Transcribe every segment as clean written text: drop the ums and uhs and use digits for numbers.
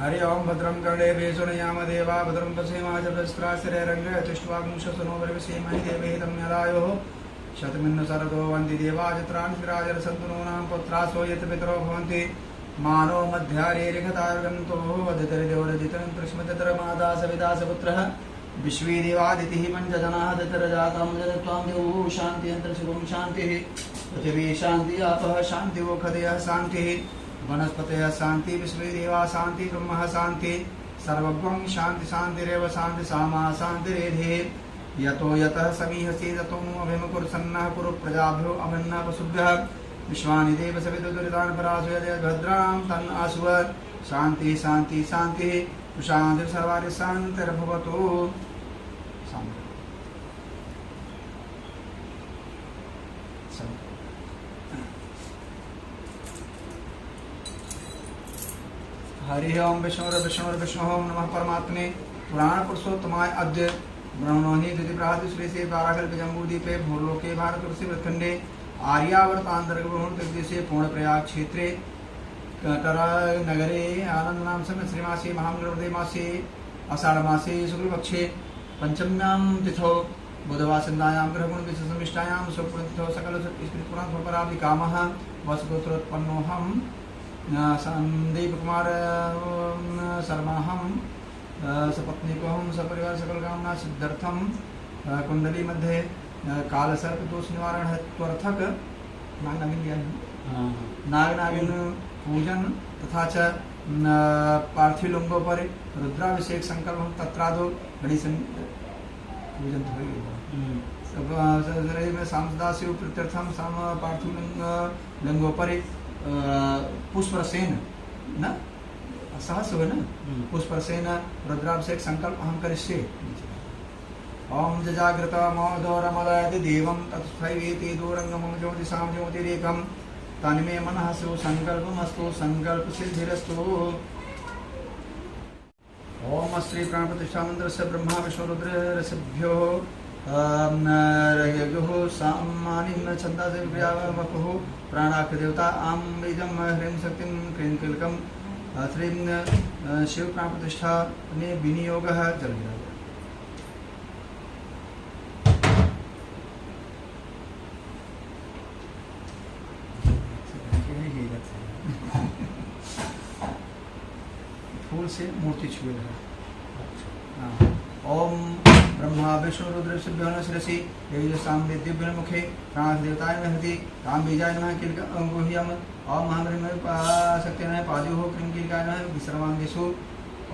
हरि ओम भद्रं कर्णे वेशुणयाम देवा भद्रं पश्येमाजस्त्राश्रयरङ्गचुष्ट्वाग्मुषसनो वरिवसेमहि देवेदं यदायोः शतमिन्नु सरदो वन्ति देवाजत्रान्विराजरसन्तुनूनां पुत्रासो यत् पितरो भवन्ति मानो मध्यारेरिखतार्गन्तो वदितरिदेवरजितं कृष्मतरमादा सविदासपुत्रः विश्वेदेवादितिः पञ्चजनाः दतरजातं जगत्वां देवो शान्ति अन्तरिक्षं शान्तिः पृथिवी शान्ति आपः शान्ति ओखदयः शान्तिः वनस्पतयः शान्ति विश्वेदेवा शान्ति ब्रह्मः शान्ति सर्वगं शान्ति शान्तिरेव शान्ति सामा शान्तिरेधे यतो यतः समीहसि ततो अभिमुखुर्सन्नः कुरु प्रजाभ्यो अभन्नः पशुभ्यः विश्वानि देव सविदुरितान् परासु यद्भद्रां तन् आसुव शान्ति शान्ति शान्तिः शान्ति सर्वारि शान्तिर्भवतु। हरि ओम विष्णुर्विष्णुर्विष्णुः नमः परमात्मने पुराण पुरुषोत्तमाय अद्य ब्रह्मणि द्वितीय श्री से बाराकल्प जम्बूद्वीपे भूलोके भारतवर्षे वृत्खंडे आर्यावर्तांतर्गते पूर्ण प्रयाग क्षेत्रे कटरा नगरे आनंद नाम श्रीमासे महामंगलवदे मासे आषाढ़ मासे शुक्लपक्षे पंचम्यां तिथौ बुधवासन्दायां ग्रहगुण विशेषमिष्टायां सुपुरतिथौ सकल पुराणपरादि कामः वसुगोत्रोत्पन्नोऽहं संदीप कुमार शर्माहं सपत्नीकोऽहं सपरिवार सकल कामना सिद्ध्यर्थं कुंडली मध्ये कालसर्प दोष निवारण हेत्वर्थक नाग-नागिन पूजन तथा च पार्थिव लिंगों पर रुद्राभिषेक संकल्प तत्रादो गणेश पूजन में सांसदास्यु प्रत्यर्थम साम पार्थिव लिंगों पर पुष्परसेन न सहस हुए न पुष्परसेन रुद्राभिषेक संकल्प अहम करिष्ये। ओम जजाग्रत मोदोरमलयति देवं तत्स्थैवेति दूरंगमं ज्योतिषां ज्योतिरेकं तन्मे मनः सु संकल्पमस्तु संकल्प सिद्धिरस्तु। ओम श्री प्राण प्रतिष्ठा मंत्रस्य ब्रह्मा विष्णु रुद्र ऋषिभ्यो रयगुः सामानिं छन्दासे विप्रियावपुः प्राणाख्य देवता आं बीजं ह्रीं शक्तिं क्रीं कीलकं श्रीं शिव प्राण प्रतिष्ठा ने विनियोगः जल फूल से मूर्ति छुए है। ओम ब्रह्मा विष्णु रुद्र ऋषिभ्यो नमः शिरसि देवीसां दिव्य मुखे प्राण देवताय नमः हृदि तां बीजाय नमः किलकं ओम महामृं शक्तिनाय पादयोः क्रीं कीलकाय नमः विश्रमांगेषु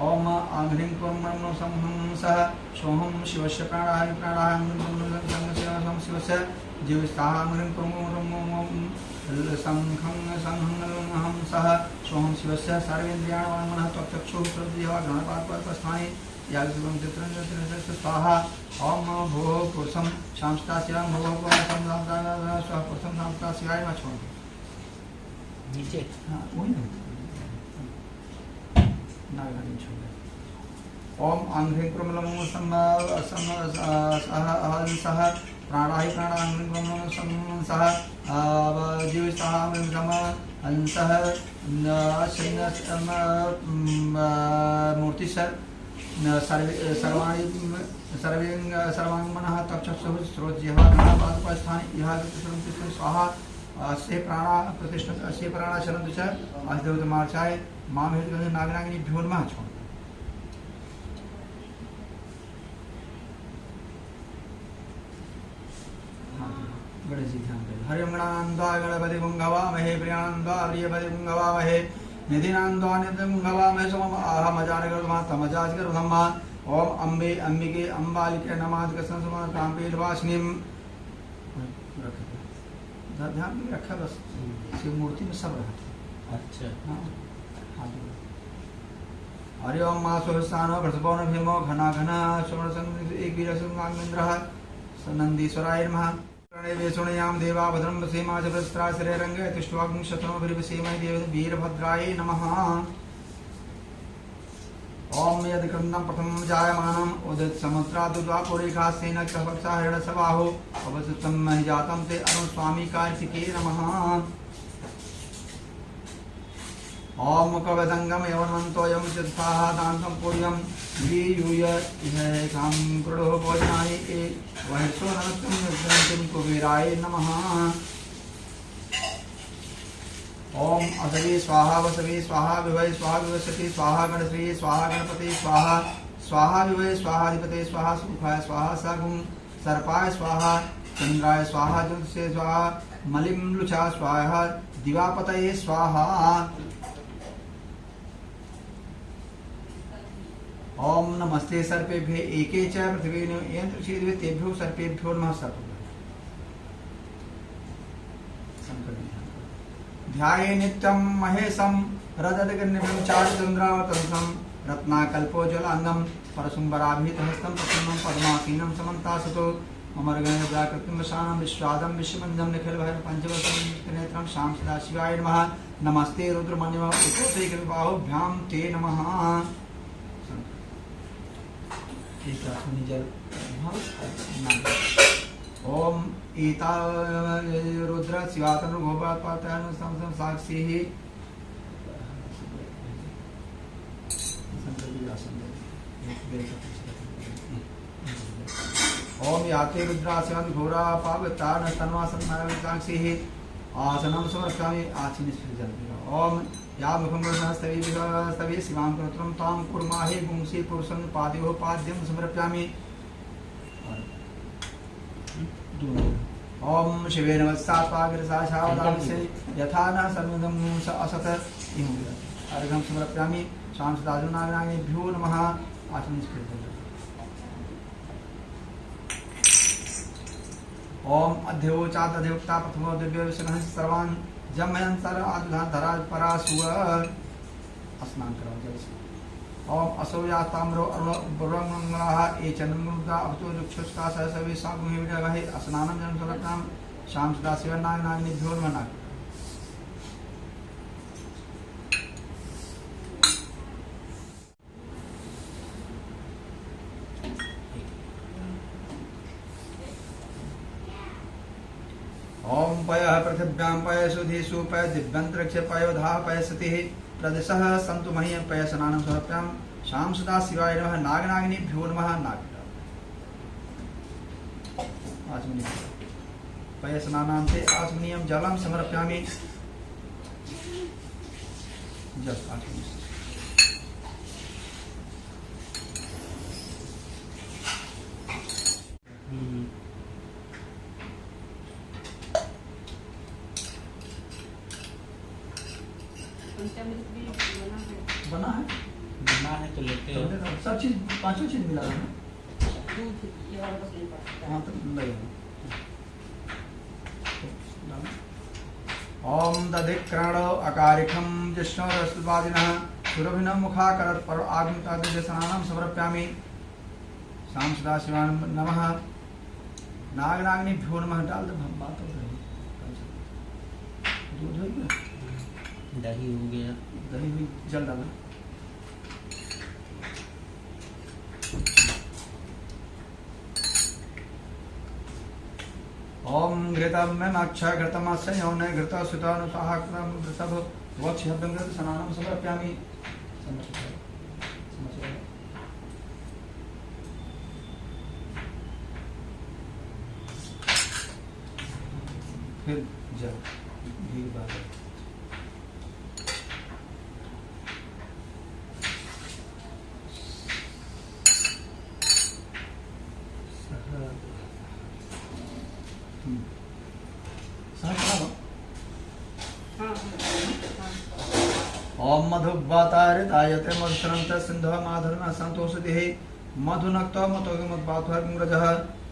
ओम आंघ्रिं कुर्मं संहं सह सोहं शिवस्य प्राणाय प्राणाय संहं शिवस्य जीवस्थाः आंघ्रिं कुर्मं संहं संहं सह सोहं शिवस्य सर्वेन्द्रियाणां मनः त्वक्चक्षुः श्रद्धया गणपात्पस्थाने यागं चित्रं स्वाहा ओम भो पुरुषं शांस्तास्यां भो पुरुषं स्वाहा पुरुषं शांस्तास्याय मा छोड़ नीचे हाँ वही ना छोड़ ओम आंघ्रिं कुर्मलं सह प्राणाहि प्राणांघ्रिं कुर्मलं सह जीवस्थाः अंसः मूर्तिसर सर्वांगमनः तक्षुः स्रोज्यः गणपादपस्थाने यः स्वाहा से प्राणा प्रतिष्ठित से प्राणा शरणं च अस्देवतमार्चाय मां हेतु नागनागिनीभ्यो नमः छोड़ गणेश जी ध्यान करें। हरि ओम गणानंदा गणपति गुंगवामहे प्रियानंदा प्रियपति गुंगवामहे निधिनांदा निधि गुंगवामहे सोम आहम अजानगर्मा तमजाजगर्धम्मा ओम अम्बे अंबिके अंबालिके नमाद कसंसमा कांपेल वासनिम ध्यान में रखा बस शिव मूर्ति में सब रहा। अच्छा हाँ हरि ओम मासो स्थानो भ्रसपौन भीमो घना घना स्वर्ण संग एक वीरसुंगांगेन्द्रः सनंदीश्वराय नमः। वेशुणयां देवा भद्रं वसेमाजस्त्राश्रयरङ्ग तिष्ठ्वाग्ं शतनो वीरवसेमहि देव वीरभद्राय नमः। ओम यद् प्रथमं जायमानम् उदित समुद्राद्वापुरेखास्तेन कवचा हिरण्यसबाहो अवसुतं महि जातं ते अरुण स्वामी कार्तिके नमः। ओम मुखवदंगम यवनवंतोयम चित्स्वाहा दानकं पूर्यम यूय इह काम कृडो भोजनाय ए वहसो नमस्तं यज्ञं कुबेराय नमः। ओम असवे स्वाहा वसवे स्वाहा विवै स्वाहा विवसति स्वाहा गणश्री स्वाहा गणपति स्वाहा स्वाहा विवै स्वाहाधिपते स्वाहा सुखाय स्वाहा सगुं सर्पाय स्वाहा चंद्राय स्वाहा ज्योतिषे स्वाहा मलिम लुचा स्वाहा दिवापतये स्वाहा। ओम नमस्ते सर्पेभ्य एके च पृथिवी यंत्र तेभ्यो सर्पेभ्यो नमः सर्प ध्याये नित्यं महेशं रजतगन्धं चारुचन्द्रावतंसं रत्नाकल्पोज्ज्वलांगं परशुम्बराभितहस्तं प्रसन्नं पद्मासीनं समन्तासतो अमरगणव्याकृतिं वशानं विश्वादं विश्वमञ्जं निखिलभैरवपञ्चवक्त्रं श्याम सदाशिवाय नमः। नमस्ते रुद्रमण्यो उच्चैकविबाहुभ्यां ते नमः। ओम ईता रुद्र शिवातनु भोपातानु संसं साक्षी ही ओम याते रुद्रासनं घोरा पावतान तन्वासन नारायण साक्षी ही आसनं समर्पयामि आचिनिस्फिजन। ओम या मुखं स्तवे शिवां कृत्रं तां कुर्माहे पुंसि पुरुषं पादयोः पाद्यं समर्पयामि। ओम शिवे नमस्तात्वाग्रसाशावदामिसे यथा न सर्वदं स असत अर्घं समर्पयामि। शां सदाजुनागनागेभ्यो नमः आचमनिस्फिजन। ओम अध्यवोचादधिवक्ता प्रथमो दिव्य विष्णुः सर्वान् जमयन् सर आजुधान धरा परासुर स्नान कराओ जल से। ओम असौयाताम्रो अरुणबुरंगलाः ए चंद्रमुद्रा अवतो रुक्षुष्टा सहसवे सागुहिविडवहे स्नानं जनं समर्पयां। शां सदाशिवनागनागिनीभ्यो नमः। ओम पयः पृथिव्यां पय सुधीषु पय दिव्यंतरिक्ष पयोधा पय सतिः प्रदिशः सन्तु मह्यं पय स्नानं समर्पयां। शां सदाशिवाय नमः। नागनागिनीभ्यो नमः। आचमनीयं पय स्नानान्ते आचमनीयं जलं समर्पयामि। जल आचमनीयम्। बना है तो लेते हैं। सब चीज पांचों चीज मिला है ना। हाँ तो लगेगा। ओम दधिक्राणो अकारिखं जिष्णुरस्तुवादिनः सुरभिनं मुखाकरत् पर आगमितादिव्य स्नानं समर्पयामि। शां सदाशिवाय नमः। नागनागिनीभ्यो नमः। डाल दो बात हो रही। दूध हो गया, दही हो गया, दही भी जल डाला। ओम घृतम में अक्षय घृतमस्य यौने घृत सुतानुसाहकृतं घृतभ वक्ष्यभ्यं घृत स्नानं समर्पयामि। फिर जल घी बात ओम मधुवातारितायते मधुसरंत सिंधु माधुर्म संतोषतिः मधुनक्तो मतोगमद्वात्वर्गरजः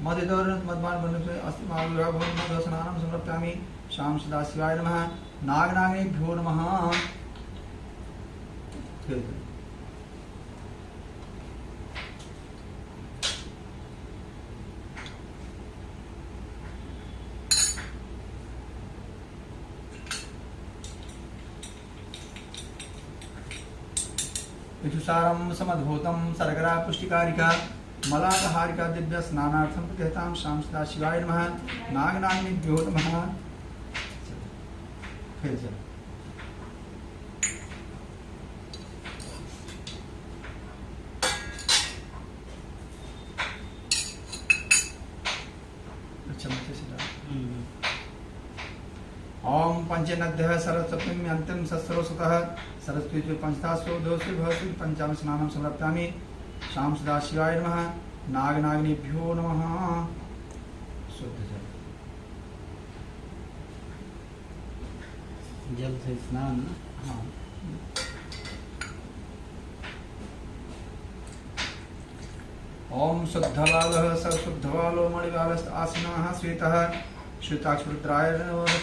मदिदोरनत मद्वान बनते अस्ति माधुर्य भवन् मधुस्नानं समर्पयामि। शां सदाशिवाय नमः। नागनागिनीभ्यो नमः। विषुसारं समद्भूतं सरगरा पुष्टिकारिका मलापहारिका दिव्य स्नानार्थं प्रतिहतां। शां सदाशिवाय नमः। नागनागिनीभ्यो नमः। फिर चल पंचनद्यः सरस्वतीं अंतिम सत्सरोसतः सरस्वती पंचतासो दोषे भवति पंचाम स्नानं समर्पयामि। शाम सदाशिवाय नमः। नागनागिनेभ्यो नमः। शुद्ध जल जल से स्नान ना। हाँ। ओम शुद्धवालः सर्वशुद्धवालो मणिवालस्त आसनः श्वेतः श्वेताक्षरुद्राय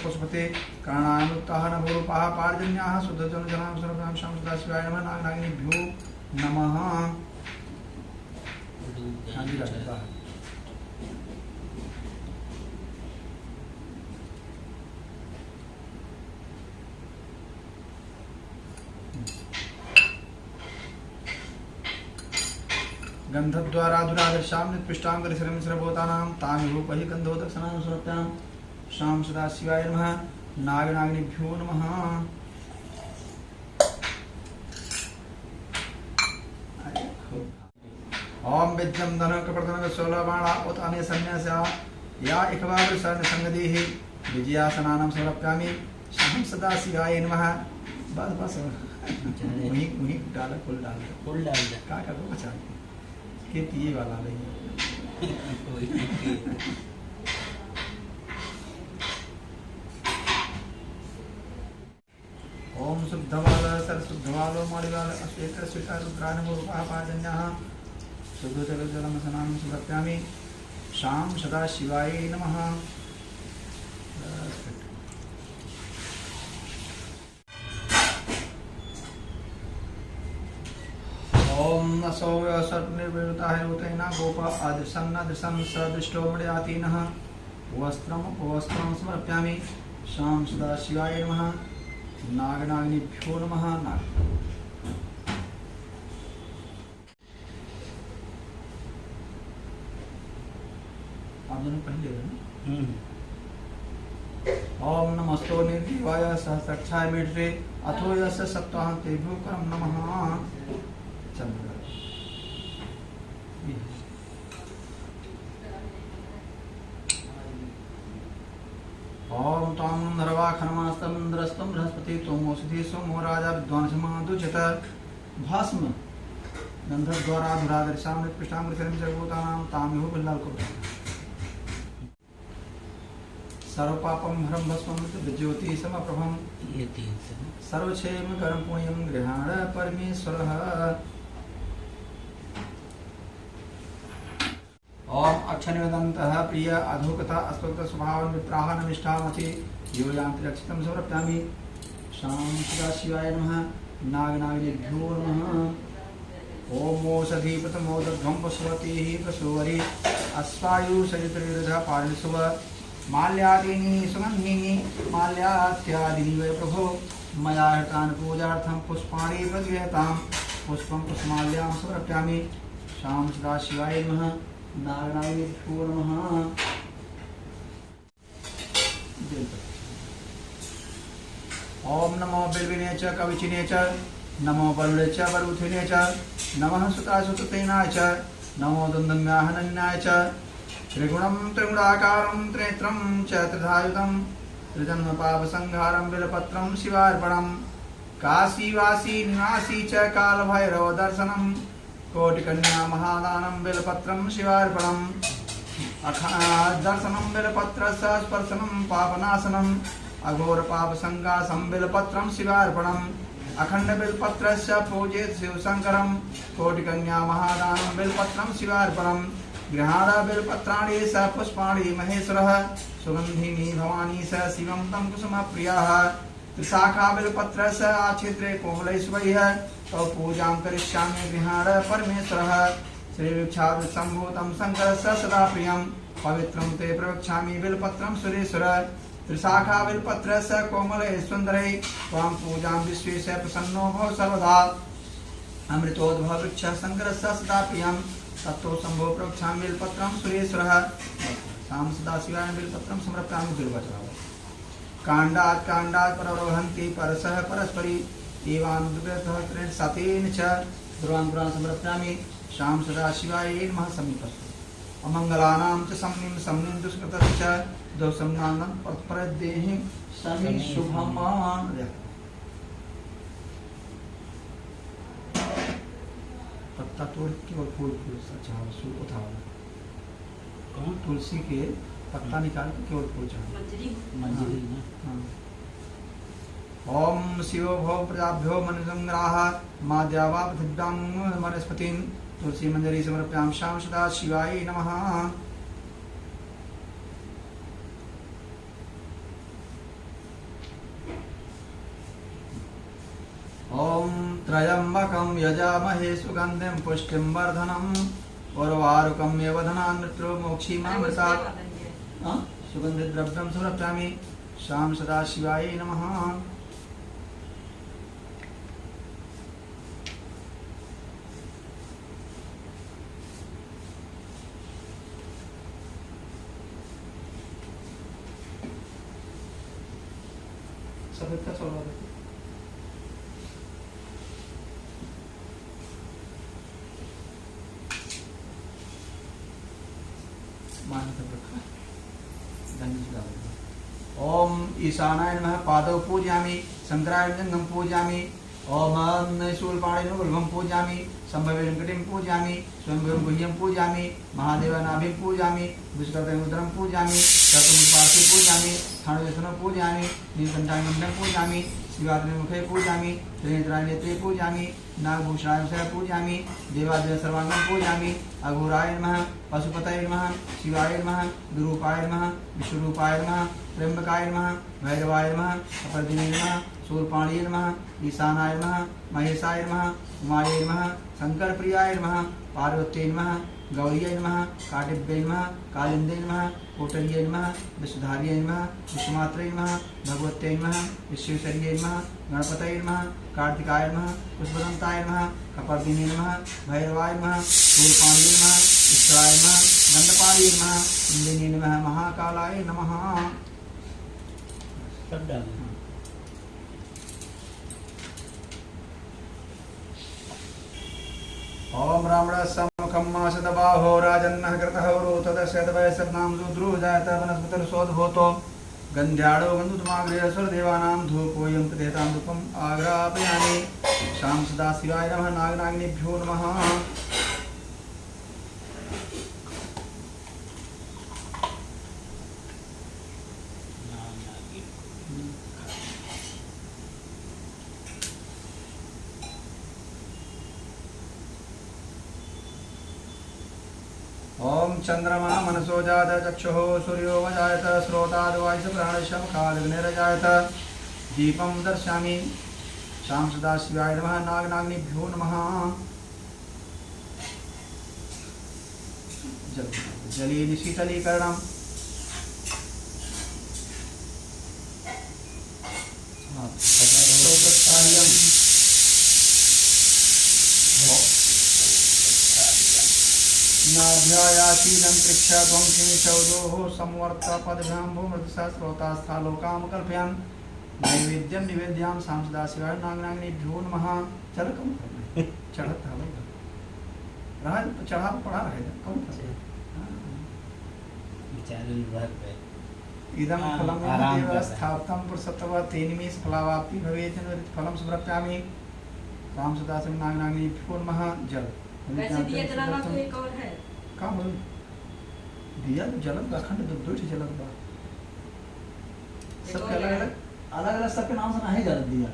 पुष्पते कर्णायमुत्ताः नभोरूपाः पार्जन्याः शुद्धजनजनां सर्वनाम शाम सदाशिवाय नमः। नागनागिनेभ्यो नमः। हाँ जी रखता है। गंधद्वारा दुरादर्शाम नित्पृष्टाम गरिश्रम सर्वभूतानां तामिरूपहि गंधोदक्षणां समर्पयामि। शाम सदाशिवाय नमः। नागनागिनेभ्यो नमः। ओम विद्यम धन कपर्धन सोलबाणा उत अने सन्यासा या इकवार सन संगदेः विजयासनानं समर्पयामि। शाम सदाशिवाय नमः। बस बस वहीं डाल फुल डाल दे का को बचा के पिए वाला नहीं। ओम शुद्धवाल सरशुद्धवालो मणिवाल अश्वेत श्वेता रुद्रानमोरूपाः पार्जन्याः शुद्धजलजलं स्नानं समर्पयामि। शाम सदाशिवाय नमः। ओम असौ सर्वनिर्वृताहिरुतेन गोप अदृशन्नदृशं सदृष्टो मृयातीनः वस्त्रं समर्पयामि। शाम सदाशिवाय नमः। नागनागिनेभ्यो नमः। आप दोनों पहले हो ना। ओम नमस्तो निर्जीवाय सहस्रक्षाय मेढ्रे अथो यस्य सत्त्वान्तेभ्यो करम नमः। चंद्र ओम तां नरवाखनमास्तमन्द्रस्तं बृहस्पति तोमोषधि सोमो राजा विद्वांसमादुचत भस्म गंधद्वारा धुरादर्शां नित्पृष्टां गरिश्रम सर्वभूतानां तामिहो बिल्लाल को सर्वपापं हरं भस्मं विज्योति समप्रभं ये तीन से सर्वक्षेम कर्म पुण्यं गृहाण परमेश्वरः। ओम अक्षनिवेदन्तः प्रिय अधोकथा अस्तोक्त स्वभाव मित्राः नमिष्ठामति यो यान्ति रक्षितं समर्पयामि। शाम सदाशिवाय नमः। नागनागिनेभ्यो नमः। ओम ओषधि प्रथमोदध्वं पशुवतीः पशुवरी अश्वायुषरितृर्धः पार्णिसुव माल्यादीनि सुगन्धीनि माल्यात्यादीनि वै प्रभो मया हृतान् पूजार्थं पुष्पाणि प्रगृह्यतां पुष्पं पुष्पमाल्यां समर्पयामि। शाम सदाशिवाय नमः। नागनागिनेभ्यो नमः। ओम नमो बिल्विने च कविचिने च नमो बरुणे च बरुथिने च नमः सुतासुततेनाय च नमो दुन्दम्याहनन्याय च त्रिगुणं त्रिगुणाकारं त्रिनेत्रं च त्रिधायुतं त्रिजन्मपापसंहारं बिलपत्रं शिवार्पणं काशीवासी निवासी च कालभैरव दर्शनं कोटिकन्या महादानं बिलपत्रं शिवार्पणं दर्शनं बिलपत्रस्य स्पर्शनं पापनाशनम् अघोरपापसंगासं बिलपत्रं शिवार्पणम् अखंड बिलपत्रस्य पूजेत शिवशंकरं कोटिकन्या महादानं बिलपत्रं शिवार्पणं गृहाण बिलपत्राणि स पुष्पाणि महेश्वरः सुगन्धिनी भवानी स शिवं तं कुसुमप्रियाः त्रिशाखा बिलपत्रस्य आच्छिद्रे कोमलैश्वर्यः तौ पूजां करिष्यामि गृहाण परमेश्वरः श्रीवृक्षादिसम्भूतं शङ्करस्य सदा प्रियं पवित्रं ते प्रवक्ष्यामि बिलपत्रं सुरेश्वर त्रिशाखा बिलपत्रस्य कोमले सुन्दरे त्वां पूजां विश्वेश प्रसन्नो भव सर्वदा अमृतोद्भव वृक्षः शङ्करस्य सदा प्रियं तत्तो शम्भो प्रवक्ष्यामि बिलपत्रं सुरेश्वरः शाम सदाशिवाय बिलपत्रं समर्पयामि दुर्वचनः काण्डात् पररोहन्ति परसः परस्परि एवानुग्रहः सतेन च ध्रुवान् पुरान् समर्पयामि शाम सदाशिवाय नमः समीपस्तु अमङ्गलानां च समनिं दुष्कृतस्य दोषं नानं परदेहि शनि शुभम पत्ता तोड़ के और फूल फूल अच्छा सूख उठा कौन तुलसी के पत्ता निकाल के केवल फूल चढ़ा मंजरी ना हाँ। ओम शिवो भो प्रजाभ्यो मनसंग्राह माद्यावा पृथिव्यां वनस्पतिं तुलसी मंजरी समर्पयाम शाम सदा शिवाय नमः। ओम त्रयंबकं यजामहे सुगंधिं पुष्टिं वर्धनम् उर्वारुकम् एव धनान् मृत्युर्मोक्षीमामृतात्। सुगंधित द्रव्यं समर्पयामि शाम सदा शिवाय नमः। सफेद का चौड़ा देखो मान तक रखा ओम ईशानाय नमः पादौ पूजयामि शंकराय जंगम पूजयामि ओम शूलपाणिनो उल्भं पूजयामि संभवे वेंकटिं पूजयामि स्वयंभुवं गुह्यं पूजयामि महादेवनाभिं पूजयामि विष्णुपदं पूजयामि चतुर्मुखपार्श्वे पूजयामि थाणवेशनं पूजयामि नीलकंठाय पूजयामि शिवाग्निमुखे पूजयामि त्रिनेत्राय नेत्रे पूजयामि नागभूषणाय पूजयामि देवादेव सर्वांगं पूजयामि अघोराय नमः पशुपतये नमः शिवाय नमः द्रुरूपाय नमः विश्वरूपाय नमः त्र्यंबकाय नमः भैरवाय नमः अपरदिने नमः शूलपाणिये नमः ईशानाय नमः महेशाय नमः उमाये नमः शंकरप्रियाय नमः पार्वत्यै नमः गौर्यै नमः काटिभ्यै नमः कालिंदै नमः कोटर्यै नमः विश्वधार्यै नमः विश्वमात्रै नमः भगवत्यै नमः विश्वेश्वर्यै नमः गणपतये नमः कार्तिकाय नमः पुष्पदन्ताय नमः कपर्दिने नमः भैरवाय नमः शूलपाणिये नमः ईश्वराय नमः गंधपाणिये नमः इंदिने नमः महाकालाय नमः। सब डालना ओम रामणसमुखं मासदबाहो राजन्नः कृतः रोतदशतवयसर्नां रुद्रो जायत वनस्पतिर्सोद्भूतो गन्ध्याडो गन्धुतमाग्रेयसुरदेवानां धूपोऽयं प्रदेतां धूपम् आग्रापयामि शाम सदा शिवाय नमः। नागनागिनेभ्यो नमः। ओम चंद्रमा मनसो जात चक्षुः सूर्यो वजायत श्रोताद्वायुष प्राणशम कालग्निरजायत दीपं दर्शयामि शाम सदा शिवाय नमः। नागनागिनेभ्यो नमः। जलेन शीतलीकरणम् नाभ्यायाशीलं पृक्ष्य त्वं चौदोः संवर्त पदभ्यां भूमृतसहस्रोतास्थालोकां कल्पयान् नैवेद्यं निवेद्यां शाम सदा शिवाय नागनागिनेभ्यो नमः। चल कौन चढ़त रहा चढ़ा पड़ा रहेगा कौन विचारन भर पे इदं फलं आराम देव कर स्थाप्तं पुरुषत्व तेनिमेष फलावाप्ति भवेत् फलं समर्पयामि शाम सदा शिवाय नागनागिनेभ्यो नमः। जल वैसे दिया जलाना तो एक और है का बोल दिया जलत अखंड दो जलत बा सबके अलग अलग सबके नाम से नहीं जलत दिया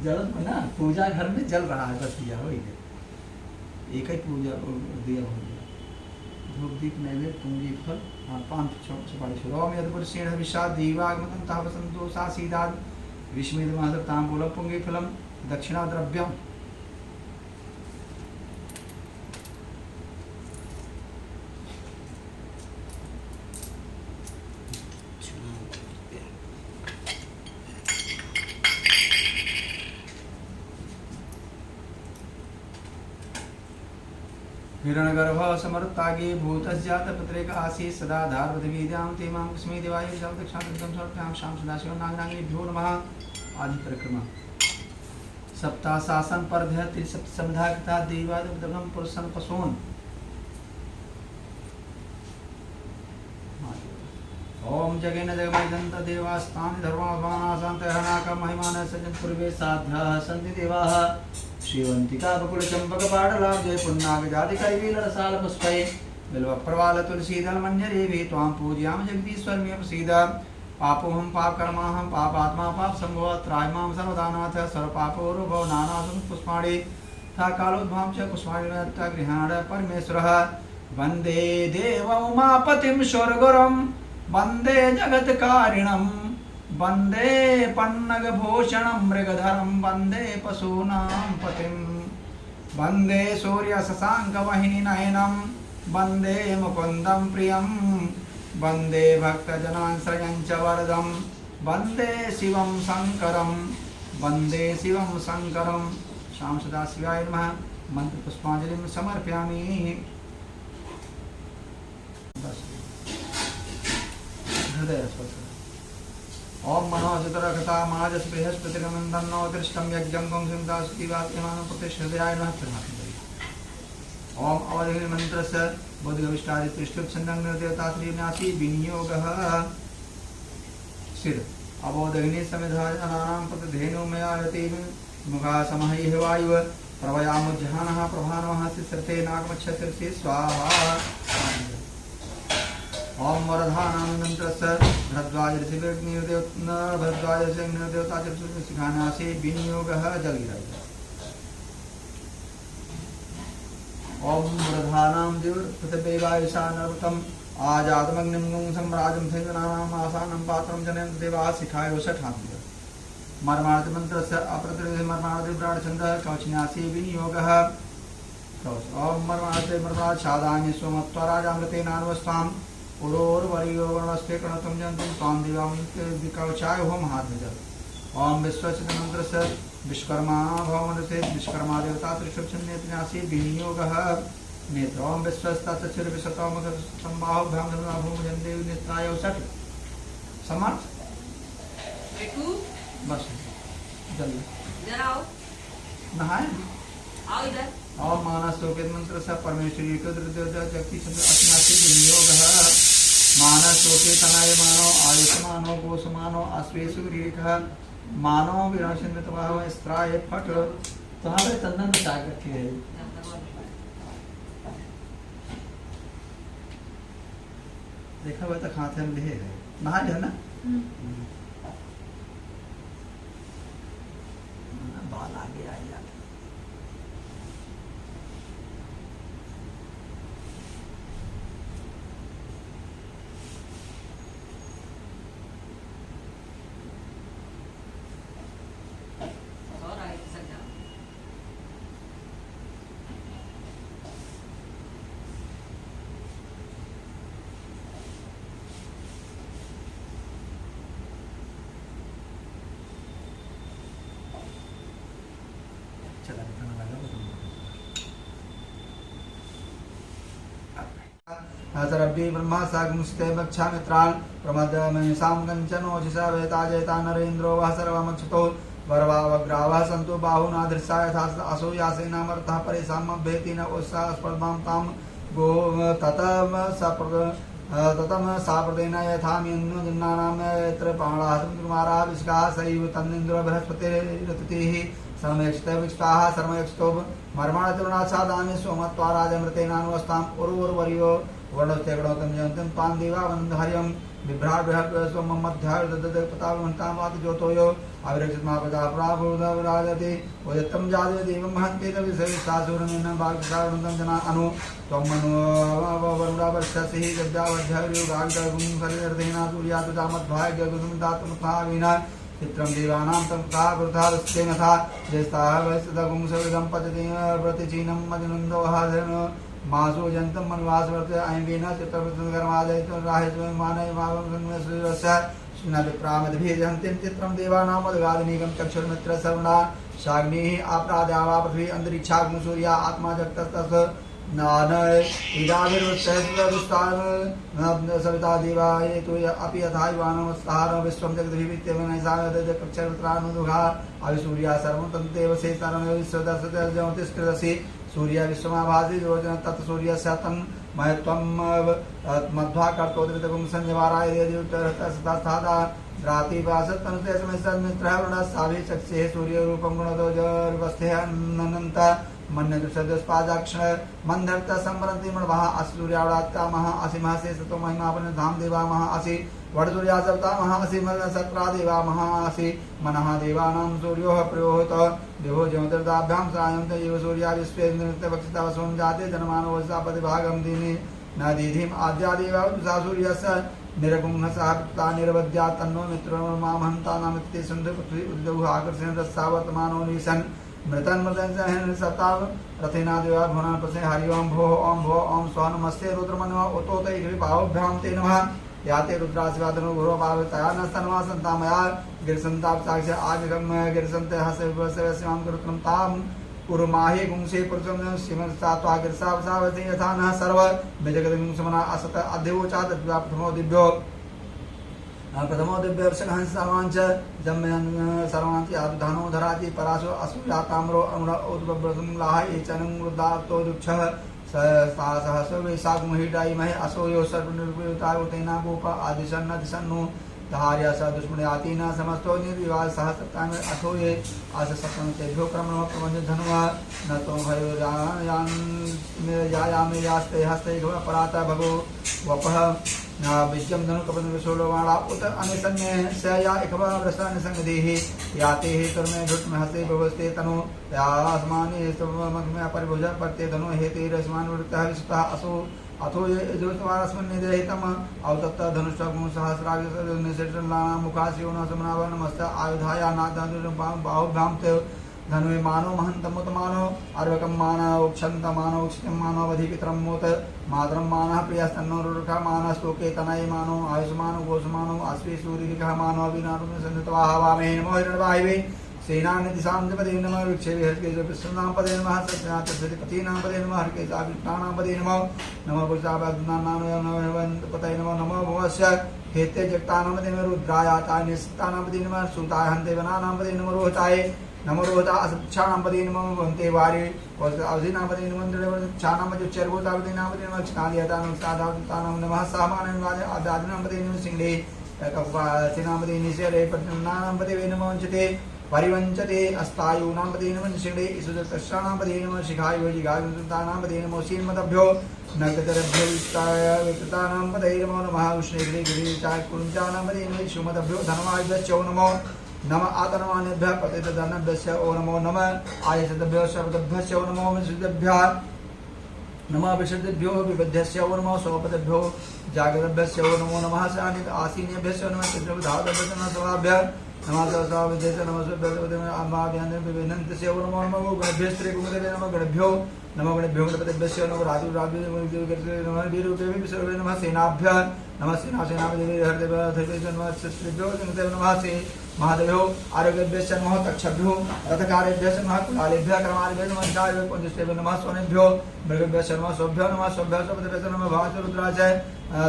जलत में ना पूजा घर में जल रहा है बस दिया हो गया एक ही पूजा दिया हो गया धूप दीप नैवेद्य पुंगी फल पान सुपारी छोड़ो में अद्भुत सेण विषाद दीवागमतं तापसंतो सा सीदाद विस्मित मासर तांबूल पुंगी फलम दक्षिणा द्रव्यम। हिरण्यगर्भ समर्तागे भूतस्जात पुत्रेक आसीत् सदा धारवद्विद्यां तेमां कुस्मे देवाय दक्षिणां समर्पयामि शाम सदाशिव नागनागिनेभ्यो नमः। आदि परिक्रमा सप्ताह शासन परध्य त्रिसप्त समधा कृता देवादुग्धम पुरुषं पशून्। ओम जगेन जगमयदंत देवास्तानि धर्माभानासान्तहनाक महिमान सजन पूर्वे साध्याः सन्ति देवाः श्रीवंतिका बकुल चंपक पाटलाभ जय पुन्नाग जाति कैवील रसाल पुष्पै बिल्व प्रवाल तुलसी दल मंजरी भी त्वां पूजयाम जगदीश्वर में प्रसीद पापोहम पाप कर्माहम पापात्मा पाप संभव त्रायमां सर्वदानाथ सर्व पापोरुभव नानासुं पुष्पाणि था कालोद्भवं च पुष्पाणि गृहाण परमेश्वरः वंदे देव उमापतिं स्वर्गुरुं वंदे जगत्कारिणं वंदे पन्नगभूषणं मृगधरं वंदे पशूनां पतिं वंदे सूर्यशशाङ्कवाहिनी नयनं वंदे मुकुन्दं प्रियं वंदे भक्तजनाश्रयं च वरदं वंदे शिवं शङ्करं वंदे शिवं शङ्करं श्याम सदाशिवाय नमः मंत्रपुष्पांजलिं समर्पयामि। ओम मनोजतरकथा माजस बृहस्पतिर्मन्दन्नो दृष्टं यज्ञं गंसिं दासुतिवाक्यमानं प्रतिष्ठिताय नमः प्रणामः। ओम अवधिः मंत्रस्य बोधगविष्टादित्युष्टुप छन्दं देवता श्रीनासी विनियोगः सिर अबोधग्नि समिधाय अनानां प्रतिधेनु मयायति मुखा समहि वायुव प्रवयामुज्जहानः प्रभानवः सिसर्ते नागमच्छस्य स्वाहा। ओम वरधानां मंत्रस्य भरद्वाज ऋषिर्देवता देवता शिखानासी विनियोगः जलगिराय। ओम वरधानां दिवृतदेवायुषानर्वतम् आजातमग्निं गुं सम्राजं सिंहनानाम् आसानं पात्रं जनयन्ति देवाः शिखायो षठान्ति। मर्मार्थ मंत्रस्य अप्रतिरिक्त मर्मार्थ विभ्राटचन्द्रः कवचन्यासी विनियोगः कवच। ओम मर्मार्थ मर्मार्थ छादान्य सोमत्वा राजामृतेनान्वस्ताम् उरोर्वर्यो वर्णस्ते कणतं जन्तं त्वां दिवां विकवचाय होम हाध्वज। ओम विश्वचित मंत्रस्य विश्वकर्मा भवमनसे विश्वकर्मा देवता त्रिशुभछन्नेत्रनासी विनियोगः नेत्र। ओम विश्वस्ताचिर्विशतमसंबाहो भ्रामधनुभूमजन्देव नित्याय षट् समर्थ देखो बस जल्दी इधर आओ नहाए आओ इधर। और मानस लोकित मंत्र से परमेश्वरी को देवता जगती चंद्र अस्नासी विनियोगः मानस लोके तनय मानो आयुष्मानो गोसमानो अश्वेषु रेखः मानो विराशिन्वित भाव स्त्राय फट। तो हाँ भाई चंदन की चाय रखी है देखा हुआ तक हाथ में ले नहा जाए ना बाल आगे आ जाते। और आए सजा चला दिखाना लगा सरब्बी ब्रह्मा सागमुस्ते बक्षा मित्रान् प्रमदमनिसां कञ्चनोजिषा वेताजयता नरेन्द्रो वः सर्वमक्षतो वरवावग्रावः सन्तु बाहुनादृशा यथा असूयासेनामर्थः परेशामभ्येति न उत्साह स्पर्धां तां गो ततम साप्रदेन यथाम्यन्नो जन्नानां यत्र प्राणाः कुमाराः विष्काः सैव तन्निन्द्रो बृहस्पतिरतिथिः सर्वयक्षितः विष्टाः सर्वयक्षितो मर्माणतरुणाच्छादानि सोमत्वा राजमृतेनानुवस्ताम् उर्वर्यो वर्णस्ते गणोतं जयन्तं तां देवा वन्दहर्यं बिभ्राट् बृहस्पतिस्वं मध्याय ददपतावन्तां वात ज्योतोयो अविरक्षितमा प्रजा प्राभुराजति उदितं जाते देवं महन्ते तविसविस्तासुरमेन भागसावन्तं जना अनु त्वं मनो वरुणावर्षसि गद्यावध्यायो गाग्दगुं सरिदर्धेना सूर्यातुजामद्भाग्यगुसुमितात्मथाविना चित्रं देवानां तं तथा वृद्धास्तेन था ज्येष्ठाः वयस्सदगुं सविदं पचति प्रतिचीनं मजनुन्दोहाधन मासो जन्तं मनुवासवर्ते अयं चित्रप्रतिकर्मादयितो राहेश्वं मानय मावं संवत्सरस्य विप्रामद्भिर्जन्तिं चित्रं देवानामदगादिनीकं चक्षुर्मित्र सर्वणा शाग्निः आप्राद्यावा पृथ्वी अन्तरिक्षाग्नि सूर्या आत्मा जगतस्तस् सविता देवाय तो अपि यथा युवानमस्तार विश्वं जगद्भित्तेवनैसाक्षरत्रानुदुघा अविसूर्या सर्वं तन्तेव से सर्वं विश्वदस्य ज्योतिष्कृतसि सूर्य विश्वमाभासि योजन तत् सूर्यस्य तं महत्वं मध्वा कर्तोद्रितगुं संजवाराय देवयुक्तरतस्तादा रातिवासत्तनुते समित्रः वरुणस्साभि चक्षे सूर्यरूपं गुणदोजर्वस्थेः अनन्त मन्यदुषदस्पादाक्ष मन्धर्त संवरन्ति मणवः असूर्यावडात्ता महा असिमः से सतो महिमापन धाम देवा महा असि वडसूर्या सप्ता महा असि सत्रा देवा महा असि मनः देवानां सूर्योः प्रयोहत देवो ज्योतिर्दाभ्यां सायन्त एव सूर्या विश्वे वक्षिता वसों जाते जनमानो वसापतिभागं दिने न दीधिम् आद्यादेवा विदुषा सूर्यस्य निरगुंहसहता निरवद्या तन्नो मित्रो मामहन्तानामिति सुन्दर पृथ्वी उद्योगः आकर्षण रस्सावर्तमानो निशन् मृतन सताव रथेना देवा भुवनान् प्रसे हरि ओम भो ओम स्व नमस्ते रुद्रमन्वा उतोत भावभ्यां ते नमः याते रुद्राशिवादनो गुरो भावतया न सन्वा संतामया गिरसंताप साक्ष आगम गिरसंत हसे वसवस्यां गुरुत्रम ताम उर्माहि गुंसे पुरुषं शिवं सात्वा गिरसावसावति यथा न सर्व मेजगदं समना असत अध्यवोचा प्रथमो दिव्यो वर्षहंस सर्वांच जम्यन सर्वांच आधानो धराति परासो असूया ताम्रो अमर उद्भवसं लाह एचनं रुदातो दुक्षः सहस्र वैशाख महिडाई महे असोयो सर्वनिर्विताय उतेना गोप आदिशन्न दिशन्नो धार्या स दुष्मने आतीना समस्तो निर्विवाद सहस्रता में अथो ये आस सप्तम तेभ्यो क्रमण प्रबंध धनुआ न तो भयो यान मेरे यायामे यास्ते हस्ते घो पराता भगो वपह विज्ञम धनु कपन विशोलवाणा उत अनिसन्ने सया एकवा वृषा निसंगदेहि याते हे कर्मे घुट में हस्ते भवस्ते तनु या आसमाने स्तवमग में परिभुज परते धनु हेते रसमान वृत्तः विसुतः असो अथो ये ज्योतिवारस्मन् निदेहितम अवतत्त धनुष्टगुं सहस्राग्र निसेटनाना मुखास्योन समनाव नमस्त आयुधाया नादनुरं बाहुभ्यां ते धनुवे मानो महन्तमुतमानो अर्वकं मानो उक्षन्त मानो उक्षितं मानो वधिपितरं मोत मातरं मानः प्रियस्तन्नो रुरुखः मानः स्तोके तनये मानो आयुष्मानो गोसमानो अश्वे सूर्यरिकः मानो विनारुं सन्नित्वा हवामहे नमो हिरण्यवायवे सेनानिधिसां जपदे नमः वृक्षेभ्यः हर्केशो विष्णुनां पदे नमः सत्यनाथपतीनां पदे नमः हर्केशाभिष्टानां पदे नमः नमः पुरुषाभद्नानां नमः पतये नमः नमः भुवस्य हेते जगतानां पदे नमः रुद्रायाताय निस्तानां पदे नमः सुताय हन्देवनानां पदे नमः रोहताय नमो रोहता असक्षाणां पदे नमः वन्ते वारि अवधिनां पदे नमः छानां पदे चर्वोतां पदे नमः क्षणादियतानां साधावतानां नमः सहमानं आदादिनां पदे नमः सिंहे कपासिनां पदे निशेरे पद्मनानां पदे नमः वञ्चते परिवंचते अस्तायूनां पदे नमः सिंहे इसुदक्षाणां पदे नमः शिखायो जिगायुतानां पदे नमः सीन्मतभ्यो नक्तरभ्यो विकृतानां पदे नमो नमः उष्णेगिरिगिरिचाय कुरुञ्चानां पदे नमः सुमतभ्यो धनवायुभ्यो नमो नमः आतनवानेभ्यः पतितधनेभ्यः ओ नमो नमः आयसद्भ्यो शब्दभ्यः ओ नमो विशुद्धभ्यः नमः विशुद्धभ्यो विबद्धस्य ओ नमः सोपदभ्यो जागृतभ्यस्य ओ नमो नमः सानित आसीनेभ्यस्य नमः चित्रधातभ्यः नमः सभाभ्यः नमः सहसा विद्यस्य नमः सुभ्यः अमाभ्यान् विभिन्नन्तस्य ओ नमो नमः गणभ्यस्त्रे कुमदे नमः गणभ्यो गणपतिभ्यस्य नमः राजु नमः वीरूपेभ्यः विसर्वे नमः सेनाभ्यः नमः सेनापतिभ्यो हरदेव नमः श्रीभ्यो नमः से महादेवो आरोग्यभ्यश्च नमः तक्षभ्यो रथकारेभ्यश्च नमः कुलालेभ्यः कर्मालेभ्यः नमः शिखाभ्यो पुंजस्तेभ्यो नमः सोनेभ्यो मृगभ्यश्च नमः सोभ्यो नमः सोभ्यश्च नमः भावश्च रुद्राच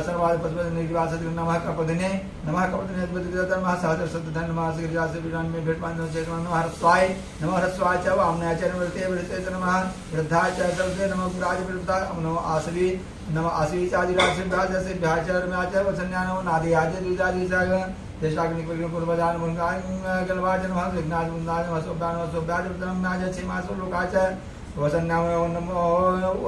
सर्वाधिपति निर्वासति नमः कपदिने नमः नमः सहस्रशतधन नमः गिरिजास्य विरान्मे भेटपान्धव चेतन नमः हरस्वाय च वामनाय च निवृत्ते विरते च नमः वृद्धाय च सर्वते नमः गुराज विरुद्धाय नमः आसवी नमः आसवी च आदिरासेभ्यः जसेभ्यः च रम्याय च वसन्याय नमः नादियाय च द्विजाय च देशाग्निपूर्वजान मुंगाय गलवाज नमः विघ्नाज मुंगाय नमः सोभ्याज नमः छिमासु लोकाच वसन्याम नमो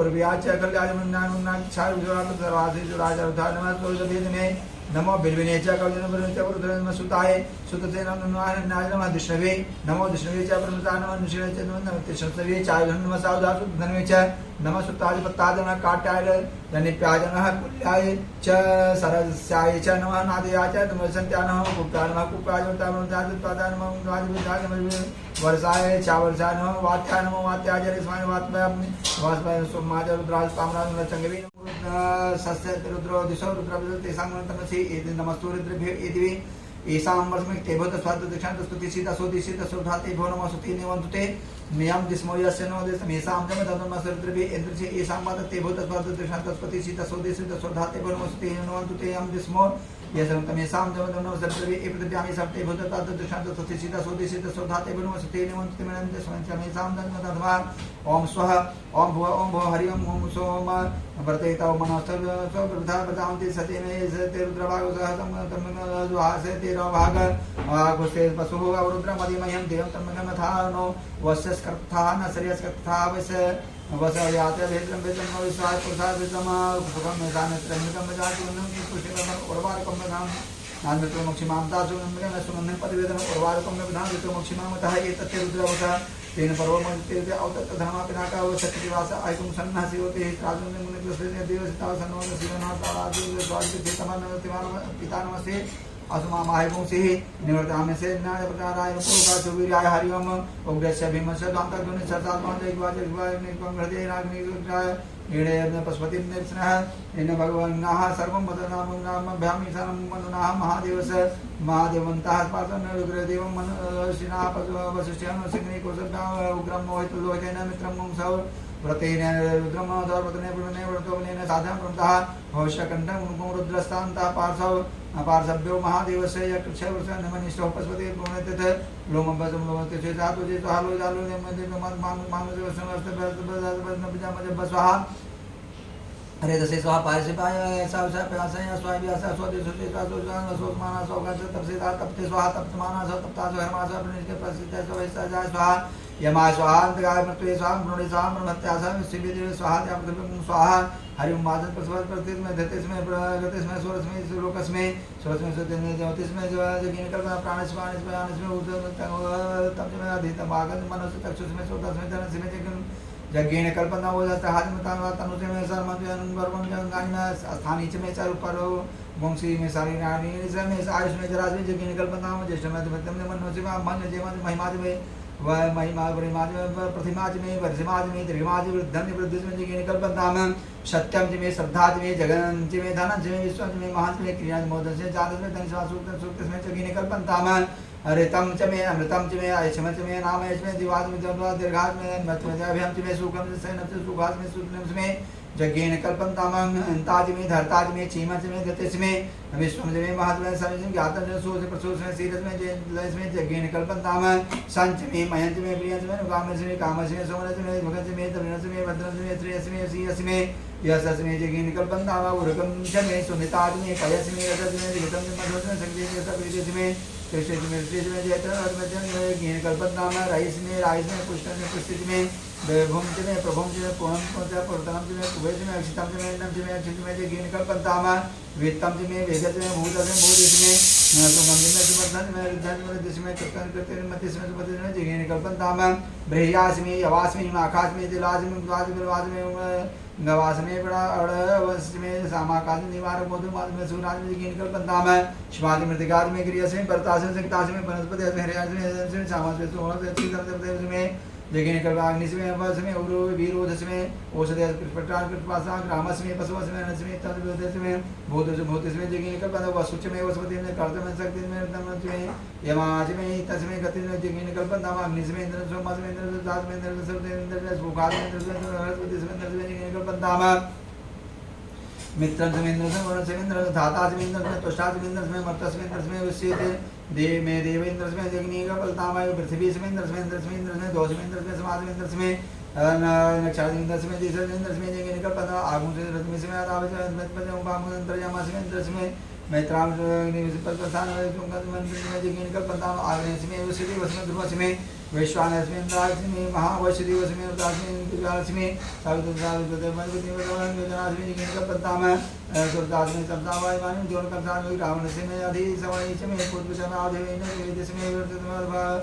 उर्व्याच कल्याज मुंगाय मुंगाय छाय विजयात सर्वाधि जुराज उद्धार नमः सोजभेदने नमो बिल्विने च कवजन बिल्विने च पुरुषोत्तम सुताय सुतते नमः नमः दिष्णवे नमो दिष्णवे च परमताय नमः निष्णे च नमः तिष्णवे च नमः सावधासु धनवे च नमः सुताय पत्ताय नमः काट्याय धनिप्याय नमः कुल्याय च सरस्याय च नमः नादयाय च नमः संत्याय नमः कुप्याय नमः कुप्याय नमः नमः वर्षाय च वर्षाय नमः वात्याय रिस्माय वात्मय सोमाय रुद्राज कामराज चंगवी सस्य रुद्रो दिशो रुद्र तेषां तमसि एति नमस्तु रुद्रभ्यो एदिवि एषां वर्षमिक तेभो तस्वाद दक्षांत स्तुति सीता सोदिसि तसोधाते भो नमः सुति निवन्तुते नियम दिस्मो यस्य नो देशम एषां जम ददम रुद्रभ्यो एन्द्रसे एषां मत तेभो तस्वाद दक्षांत स्तुति सीता सोदिसि तसोधाते भो नमः सुति निवन्तुते यम दिस्मो ये सर्वतमे साम जमदम सर्ववे ए पृथ्व्यामि सप्ते भूतता दशांत सति सीता सोदि सीता सोधाते बनो सते निमंत मनंत स्वंचमे साम दम तद्वा ओम स्वः ओम भुव हरि ओम सोम वर्तेता मनोस्तव प्रधा प्रजांति सते मे सते रुद्रभाग सहतम तम दुहासे तेरा भाग आगुस्ते पशु रुद्र मदिमयं देवं तन्मथानो वस्यस्कर्था न श्रेयस्कर्था वस्य वसयाते भेदं भेदं विश्वास प्रसाद विद्रमा भगवान में जाने त्रैमिकं जाति उन्नम की पुष्टिकम उर्वार कम में नाम नाम में तो मोक्षिमाम तासु नम्र में सुनन पदवेदन उर्वार कम में विधान तो मोक्षिमाम तह ये तत्ते रुद्रवता तेन पर्व में ते अवतत धर्मा पिनाका व शक्तिवास आयकुम सन्नासी होते राजन में मुनि दुष्टे देवता सन्नोन शिवनाथ आदि स्वागत के तमन पिता नमस्ते असुमा माहिबों से निवर्ताम से नाय प्रकाराय रूपका सुवीराय हरिओम उग्रस्य भीमस्य दांता गुण सतात्मा एक बार निकम हृदय राग्नि रुद्राय ईड़े पशुपति निर्स्नः इन भगवान नाह सर्वं वदनाम नाम भ्यामि सर्वं मनुनाह महादेवस महादेवंताः पार्थ रुद्रदेवं मन सिनाह वसिष्ठं सिग्नि कोसभ्या उग्रम मोहित लोहितेन मित्रं मुंसव व्रतेन रुद्रम दर्वतने पुरने व्रतोनेन साधनं प्रमतः भविष्यकण्ठं उनुकं रुद्रस्तान्तः पार्श्व पार्श्व्यो महादेवस्य यक्षय वर्षं नमनिष्ठो पशुपति पुण्यतिथ लोमं वसं लोमते से जातो जे हालो जालो ने मध्य मन मान से समस्त बस बसवा अरे दसे स्वाहा पाय से पाय ऐसा उसा प्यासा या स्वाय व्यासा स्वदे सुते स्वासो जान सोच माना सो गज तप से तपते स्वाहा तप्त माना सो तप्ता सो हरमा सो अपने के प्रसिद्ध सो ऐसा जाय स्वाहा यमा स्वाहा अंतगाय मृत्यु स्वाहा ब्रह्मणे स्वाहा ब्रह्मत्यासा शिवे स्वाहा या पृथ्वी स्वाहा हरि ओम माजन प्रसवत प्रत्येक में धतेस में गतेस में सोरस में लोकस में सोरस में सोते में ज्योतिष में जो जगीन कल्पना प्राणस प्राणस में आनस में उदर तप में अधितम आगन मनुष्य चक्षुष में सोतस में धनस में जगन जगीन कल्पना हो जाता हाथ में तान तनुसे में सर मध्य अनुवर्वन जंगानी में स्थानी में चार ऊपर वंशी में सारी नानी में आयुष में जराज में जगीन कल्पना में ज्येष्ठ में मध्यम में मन से मन जीवन महिमा में वह महिमा परिमाज में प्रतिमाज में वर्षमाज में दीर्घमाज में धन्य वृद्धि में जगीन कल्पना में सत्यम में श्रद्धा में जगन में धन में विश्व में महान में क्रिया मोदन से जात में धन सूक्त सूक्त में जगीन कल्पना में अमृतम च में अमृतम च में आयुष्म च में नाम यश में दिवाद में दीर्घाज में मत में अभ्यम च में सुखम से सैनम से सुखाज में सुखम में जगेन कल्पन्तामं अंताज में धरताज में चीमच में गतिस में विश्वम में महत में समिज में ज्ञातन में सोच प्रसोच में सीरस में जयस में जगेन कल्पन्तामं संच में मयंच में प्रियंच में कामच में कामच में सोमनच में भगच में धनच में भद्रच में श्रेयस में सीयस में यशस में जगेन कल्पन्तामं उरकम च में सुनिताज में पयस में रजत में विगतम में मधुच में संगीत में सब विदेश में कृष्ण में श्रेष्ठ में जयत्र में जगेन कल्पन्तामं राइस में पुष्ट में पुष्टिज में भूम में प्रभुम में पूर्णम पूर्णम में कुबेर में अक्षितम में नम में अक्षित में जगीन कल्पन्तामं वेत्तम में वेगत में भूत में भूत में सुगम में सुवर्धन में रुद्धन में दिश में कृतन कृत्य में मतिस में सुपति में जगीन कल्पन्तामं ब्रह्यास में यवास में आकाश में दिलाज में द्वाज बिलवाज में गवास में बड़ा अड़वश में सामाकाश में निवारक मधुमास में सुराज में जगीन कल्पन्तामं शिवाज में मृतिकाज में क्रियास में परतास में संकतास में वनस्पति में हरियाज में सामास में सोहर से सीधम में जगीन कल्पाग्निस में अवस में उग्रो वीरोधस में औषधि प्रटान कृतपासा ग्रामस में पशुवस में नस में तद्वदस में भूतस भूतस में जगीन कल्पना वसुच में वसुपति में कर्त में शक्ति में तमच में यमाज में तस में गति में जगीन कल्पना अग्निस में इंद्र सोमस में इंद्र दास में इंद्र सब इंद्र में सुखाद में इंद्र में बृहस्पति में इंद्र में जगीन कल्पना मित्रं समेन्द्र से वरुण समेन्द्र धाता समेन्द्र में तुष्टा समेन्द्र में मर्त समेन्द्र में विश्वेत देव में देवेंद्र में जगनी का बलतामय पृथ्वी समेन्द्र में दो समेन्द्र में समाज समेन्द्र में नक्षत्र समेन्द्र में तीसरे समेन्द्र में जगनी का पता आगम से रत्न में आदाव से मत में उपाम अंतर्यामा समेन्द्र में मैत्राम पर प्रस्थान में तुंगत मंत्र में जगनी का पता आग्नेय में वसुदेव वसुदेव ध्रुव में वैश्वानस में इंद्राज में महावैश्वदेव में उदास में कुजास में सावित्र सावित्र मनवती में योजनास में जगनी का पता में सुरदास में सप्तावाय मान जोन का साथ में रावण से में आदि समय में पूर्व में आधे में वेद में वर्तमान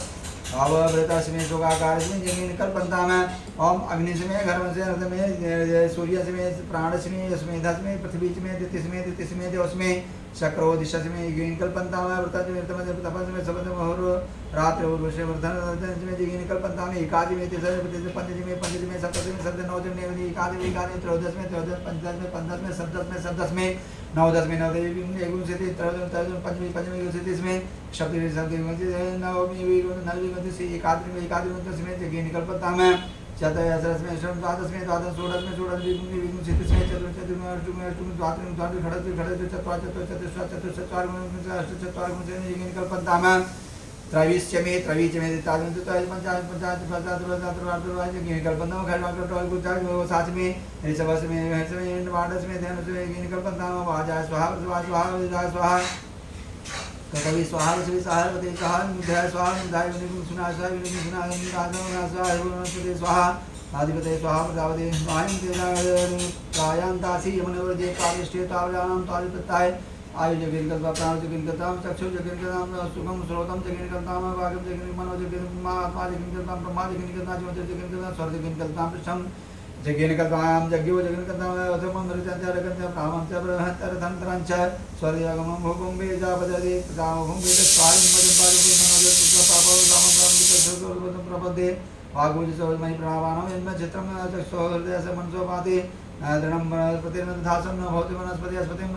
अवव्रतस में शोकाकार में जगीन कल्पन्ता में ओम अग्नि में गर्भ से अर्ध में सूर्य में प्राण में यस्मेधस में पृथ्वी में दितिस में देवस में चक्रो दिशस में जगीन कल्पन्ता में व्रत में तपस में सबद मोहर रात्रि और वर्ष वर्धन में जगीन कल्पन्ता में एकादि में तीसरे पंचदश में सप्तदश में सप्तदश नवदश में एकादि त्रयोदश में पंचदश में सप्तदश में नवदश में नवदेवी एवं से त्रयोदश पंचमी से इसमें सप्तमी नवमी नवमी से एकादश में जगीन कल्पन्ता में चतुर्दशमे द्वादशमे द्वादश षोडशमे षोडश विभुमे विभुम चतुर्दशमे चतुर्दशमे अष्टमे अष्टमे द्वादशमे द्वादश खड़े खड़े चतुर्चत्वारिंशत् कल्पन्ताम त्रैविष्यमे त्रैविचमे तादन पंचायत कल्पन्ताम खड़े साचमे ऋषभस्मे हर्षमे वाडस्मे ध्यानस्मे कल्पन्ताम वाजा स्वाहा स्वाहा स्वाहा कवि स्वाहा श्री स्वाहा स्वाहा मुद्रा स्वाहा मुद्राय सुना स्वाहा स्वाहा स्वाहा आदिपते स्वाहा प्रजापते स्वाहा कायांतासी यमनवजे कारिष्ठे तावजानां तारितताय आयु जगन्कल्पा प्राण जगन्कल्पां चक्षु जगन्कल्पां सुखं श्रोतं जगन्कल्पां वागं जगन्मनो जगन्मा आत्मा जगन्कल्पां ब्रह्मा जगन्कल्पां ज्योतिः जगन्कल्पां स्वर्ग जगन्कल्पां पृष्ठं जगन्कल्पां जग्यो जगन्कल्पां अथमं नृत्यं कामं च बृहत्तरतन्त्रं च स्वर्गगमं भोगं वेदापदे कामं वेदस्वायं मदपादे मनोजं पापं कामं प्रपदे वागुजसोमहि प्रावाणं यन्म चित्रं चक्षुः हृदयस्य मनसो पाति दृढं प्रतिर्मधासं न भवति वनस्पति अस्पतिं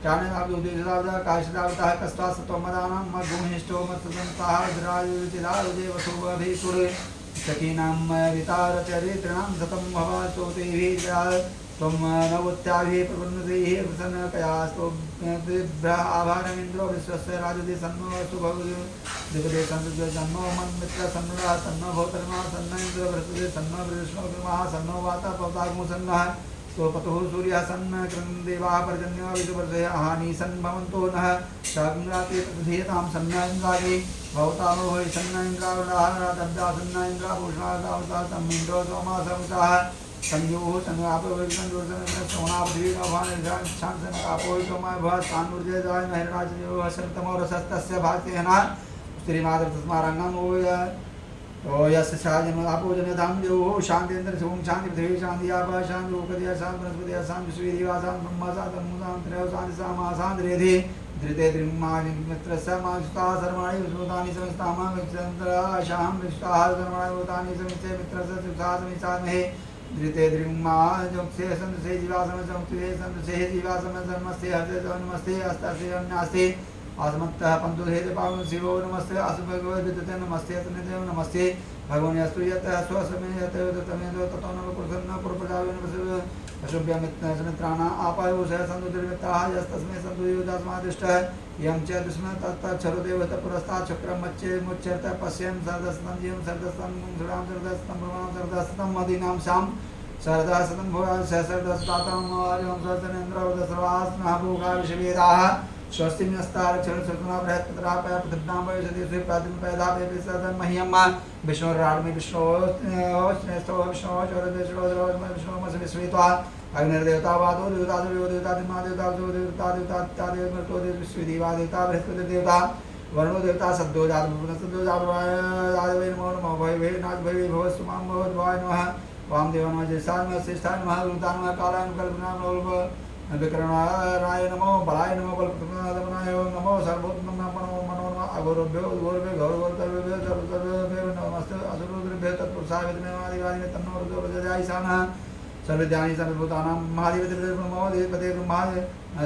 चाणनाभ्युदेशदावदा कायशदावतः कस्त्वा सत्वमदानां मद्गुणहिष्टो मत्सदन्ताः विराजुचिदारुजे वसुवभिसुरे सखीनां वितारचरितॄणां सतं भवतोतेभिः त्वं नवोत्याभिः प्रपन्नतैः प्रसन्नकयास्तोभ्यः आभारमिन्द्रो विश्वस्य राजदे सन्नो सुभवदे सन्नो सन्नो मन्मित्र सन्नुरः सन्नो भवतर्मा सन्न इन्द्रो बृहस्पतिः सन्नो बृहस्पतिर्मः सन्नो वाता पवताग्मो सन्नः स्वपतुः सूर्यः सन्न क्रन्देवाः पर्जन्यो विदुवर्षय हानि सन् भवन्तो नः शाग्राते प्रतिधीयतां सन्न इन्द्रागे भवतामो वै सन्न इन्द्रावणाः दब्धा सन्न इन्द्राभूषणादावता तमिन्द्रो सोमासमुताः संयोः सन्नापवैकन्दोर्जन श्रवणापधीरभानिर्घान्छान्सनकापो सोमाय भव सान्नुर्जयदाय महिराजयोः शन्तमोरसस्तस्य भात्यहनः स्त्रीमातृतस्मारङ्गम् ओ यस्य शाजन आपोजनधाम देवो शांतिन्द्र शिवं शांति पृथ्वी शांति आपा शांति ओकदिया शांति वनस्पतिया शांति विश्वेदेवा शांति ब्रह्मा शांति मुदां त्रयो शांति सामा शांति रेधि धृते द्रिमा मित्रस्य मांसता सर्वाणि विश्वतानि समस्तामा विचन्द्राशां विष्टाः सर्वाणि भूतानि समिते मित्रस्य सुखा समिसामहे धृते द्रिमा जोक्से संसे जीवासम संसे संसे जीवासम धर्मस्य हते नमस्ते अस्तास्य अन्यास्ते आसमत्तः पंतुधेत पावन शिवो नमस्ते असुभगवद्विदते नमस्ते तन्निदेव नमस्ते भगवान यस्तुयतः स्वसमे यतः तमेदो ततो नव प्रसन्न पुरपजावेन अशुभ्यमित्राणा आपायो सह सन्दुर्मित्राः यस्तस्मै सन्दुयोदास्मादिष्टः यं च दुष्म तत्तच्छरुदेवत पुरस्तात् चक्रं मच्चे मुच्यर्थ पश्यन् सर्दस्तं जीवं सर्दस्तं सुरां सर्दस्तं ब्रह्मां सर्दस्तं मदीनां शां सर्दस्तं भुवः सहस्रदस्तातं आर्यं सहस्रेन्द्रवदस्रवास्नः भूगा विषवेदाः स्वस्ति नस्तारक्षण सत्ना बृहत्पत्रापय पृथ्नां वयसति श्रीपादिं पैदापय विसर्जन मह्यम विष्णुराडमि विष्णो श्रेष्ठो विष्णो चौरदेशो विष्णोमस विश्वेत्वा अग्निर्देवता वादो देवता देवता दिमा देवता देवता देवता देवता विश्वदेवा देवता बृहस्पति देवता वरुणो देवता सद्यो सद्यो जातवाय नमो नमः भवे नाथ भवे भवस्तु मां भवाय नमः वामदेवाय नमः ज्येष्ठाय नमः श्रेष्ठाय नमः गुरुताय नमः कालाय नमः कल्पनाय नमः विक्रमाय नमो बलाय नमो बलप्रदमनाय नमो सर्वोत्तम नमो मनो नमः अगोरभ्यो गौरभ्यो गौरवोत्तरभ्यो सर्वसर्वभ्यो नमस्ते असुरभ्यो तत्पुरुषाय विद्महे महादेवाय तन्नो रुद्रो प्रचोदयात् ईशानः सर्वज्ञानी सर्वभूतानां महादेवते ब्रह्मो देवपते ब्रह्मा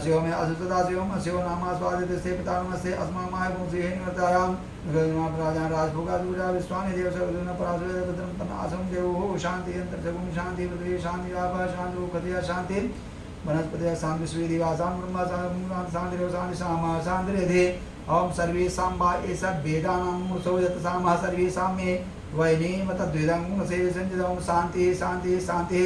शिवो मे असुतदा शिवम शिवो नामा स्वादिते से पिता नमस्ते अस्मामाय पुंसी निवर्तायां राजा राजभोगा दूजा विश्वानि देव सर्वजन पराशुरे भद्रं तन्नासं देवो शांति अंतर्जगुं शांति पृथ्वी शांति आपा शांति उखदिया शांति वनस्पति शांति विश्वेदेवासां ब्रह्मा शांति शांति सामा शांति रेधे ओम सर्वेषां वा एष वेदानां मूर्धो यत्सामः सर्वेषां मे वैनेम तद्वेदं सेवे संजदं शांति शांति शांति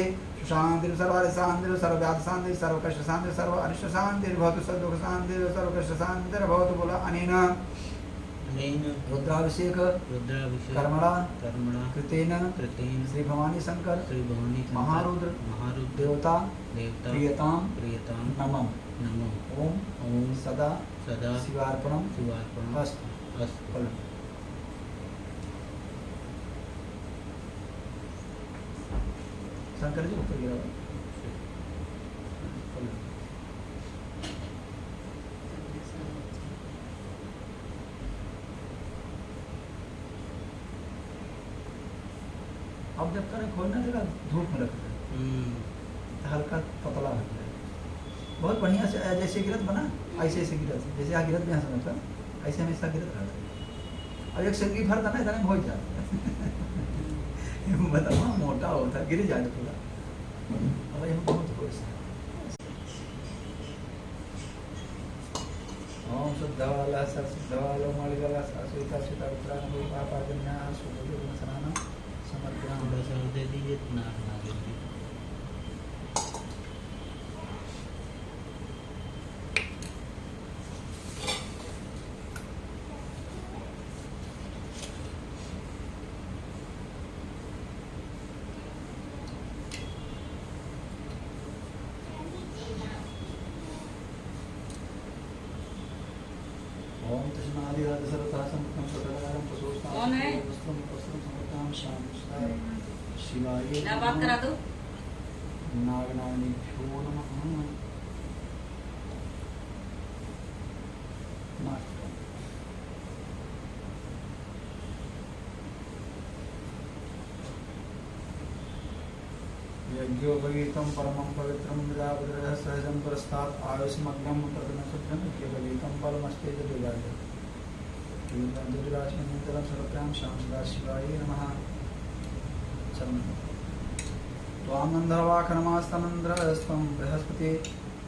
शांति सर्वारि शांति सर्वव्याधि शांति सर्वकष्ट शांति सर्व अनिष्ट शांति भवतु सद्दुःख शांति सर्वकष्ट शांति भवतु बोला अनेन रुद्राभिषेक कर्मणा कृतेन श्री भवानी शंकर महारुद्र देवता प्रियतां नमः ओम सदा शिवार्पणम् अस्तु। शंकर जी ऊपर गिरा अब जब तक खोलना जरा धूप में रख हल्का पतला रख दे बहुत बढ़िया से जैसे गिरत बना ऐसे ऐसे गिरत जैसे यहाँ गिरत भी यहाँ समझता ऐसे हमेशा गिरत रहता और एक सिंगी भर था ना इतना हो जाता बताओ मोटा होता है, गिर जाए पूरा। अब ये बहुत खुश है। ओम शुद्धवाला शुद्धवालो मणिगला सुता सुता उत्तरायण को पापा जन्ना सुबुद्धि सनाना समर्पयामि। थोड़ा सा और दे दीजिए, नाक ना दे दीजिए। ओम तस्मादि राज सर्वथा संपन्नं सर्वकारं प्रसोष्टां कौन है? वस्त्रं वस्त्रं समर्पयां शाम शिवाय ना बात करा दो। नागनागिनीभ्यो नमः। यज्ञोपवीतं परमं पवित्रं विदावद्रः सहजं पुरस्तात् आयुष्मग्नं प्रथमशुद्धं केवलीतं फलमस्ते दुर्गाय दुर्गाचमनितरं सर्वप्रां शां सदाशिवाय नमः। त्वां गन्धर्वाखनमास्तमन्द्रस्त्वं बृहस्पति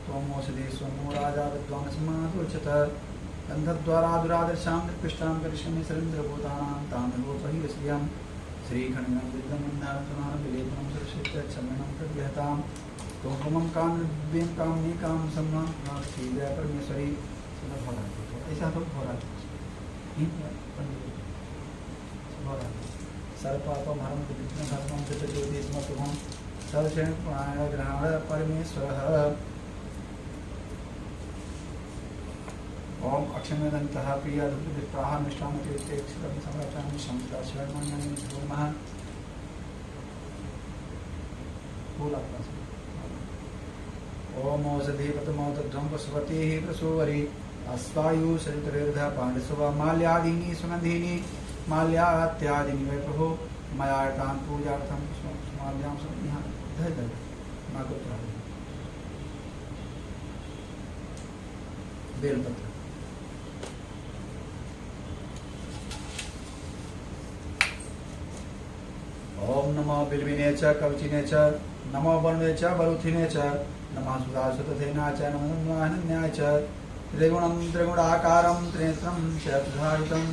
त्वं ओषधि सोमो राजा विद्वांसमादोचत गन्धद्वारा दुरादर्शां निकृष्टां करिष्यमि सरेन्द्रभूतानां तामेवोपहि वश्रियम् श्रीखण्डं विद्यमन्दारतनां विलेपनं सुरक्षितच्छमनं तद्यहतां कुङ्कुमं कामद्वीं कामनीकां सम्मां श्रीजय परमेश्वरी ऐसा तो हो रहा है। सर्वपापमहरं विघ्नहर्तं चित्तज्योतिस्मतुभं सर्वक्षण प्राणग्रहण परमेश्वरः। ओम अक्षमेदन्तः प्रियादुर्विप्राः निष्ठामतिरिक्तेक्षितं संरक्षामि संस्ताशिवमन्यं नमः। ओम औषधीपतमौतध्वं पशुपतिः प्रसूवरी अस्वायु सरितरेर्धः पाण्डुसुवा माल्यादीनि सुगन्धीनि माल्यात्यादीनि वै प्रभो मया तान् पूजार्थं पुष्पमाल्यां समर्पयामि। धय नागोत्तरा बेलपत्र। ओम नमो बिल्विने च कवचिने च नमो वर्णे च बरुथिने च नमः सुधासुतथेना च नमो नन्याय च त्रिगुणं त्रिगुणाकारं त्रिनेत्रं च सुधारितं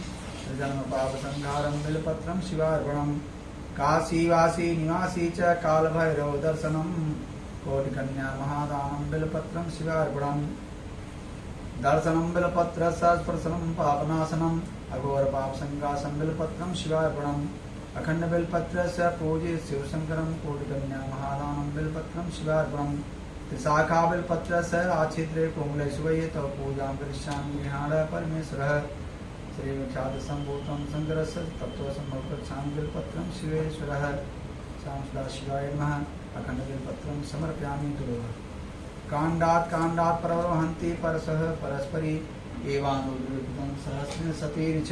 त्रिजन्मपापसंहारं बिल्पत्रं शिवार्पणं काशीवासी निवासी च कालभैरव दर्शनं कोटिकन्या महादानं बिल्पत्रं शिवार्पणं दर्शनं बिल्पत्रस्य स्पर्शनं पापनाशनम् अघोरपापसंगासं बिल्पत्रं शिवार्पणम् अखंड बेलपत्र से पूजे शिवशंकरम कोटिकन्या महादानम बेलपत्रम शिवार्पणम त्रिशाखा बेलपत्र से आच्छिद्रे कोमल शिवये तव पूजा करिष्यामि गृहाण परमेश्वरः श्री विख्यात संभूतम शंकर तत्व समर्पयामि बेलपत्रम शिवेश्वरः शाम सदा शिवाय नमः। अखंड बेलपत्रम समर्पयामि दुर्गा कांडात् प्रवहन्ति परसः परस्परी एवानुद्रिक्तं सहस्रेण सतेन च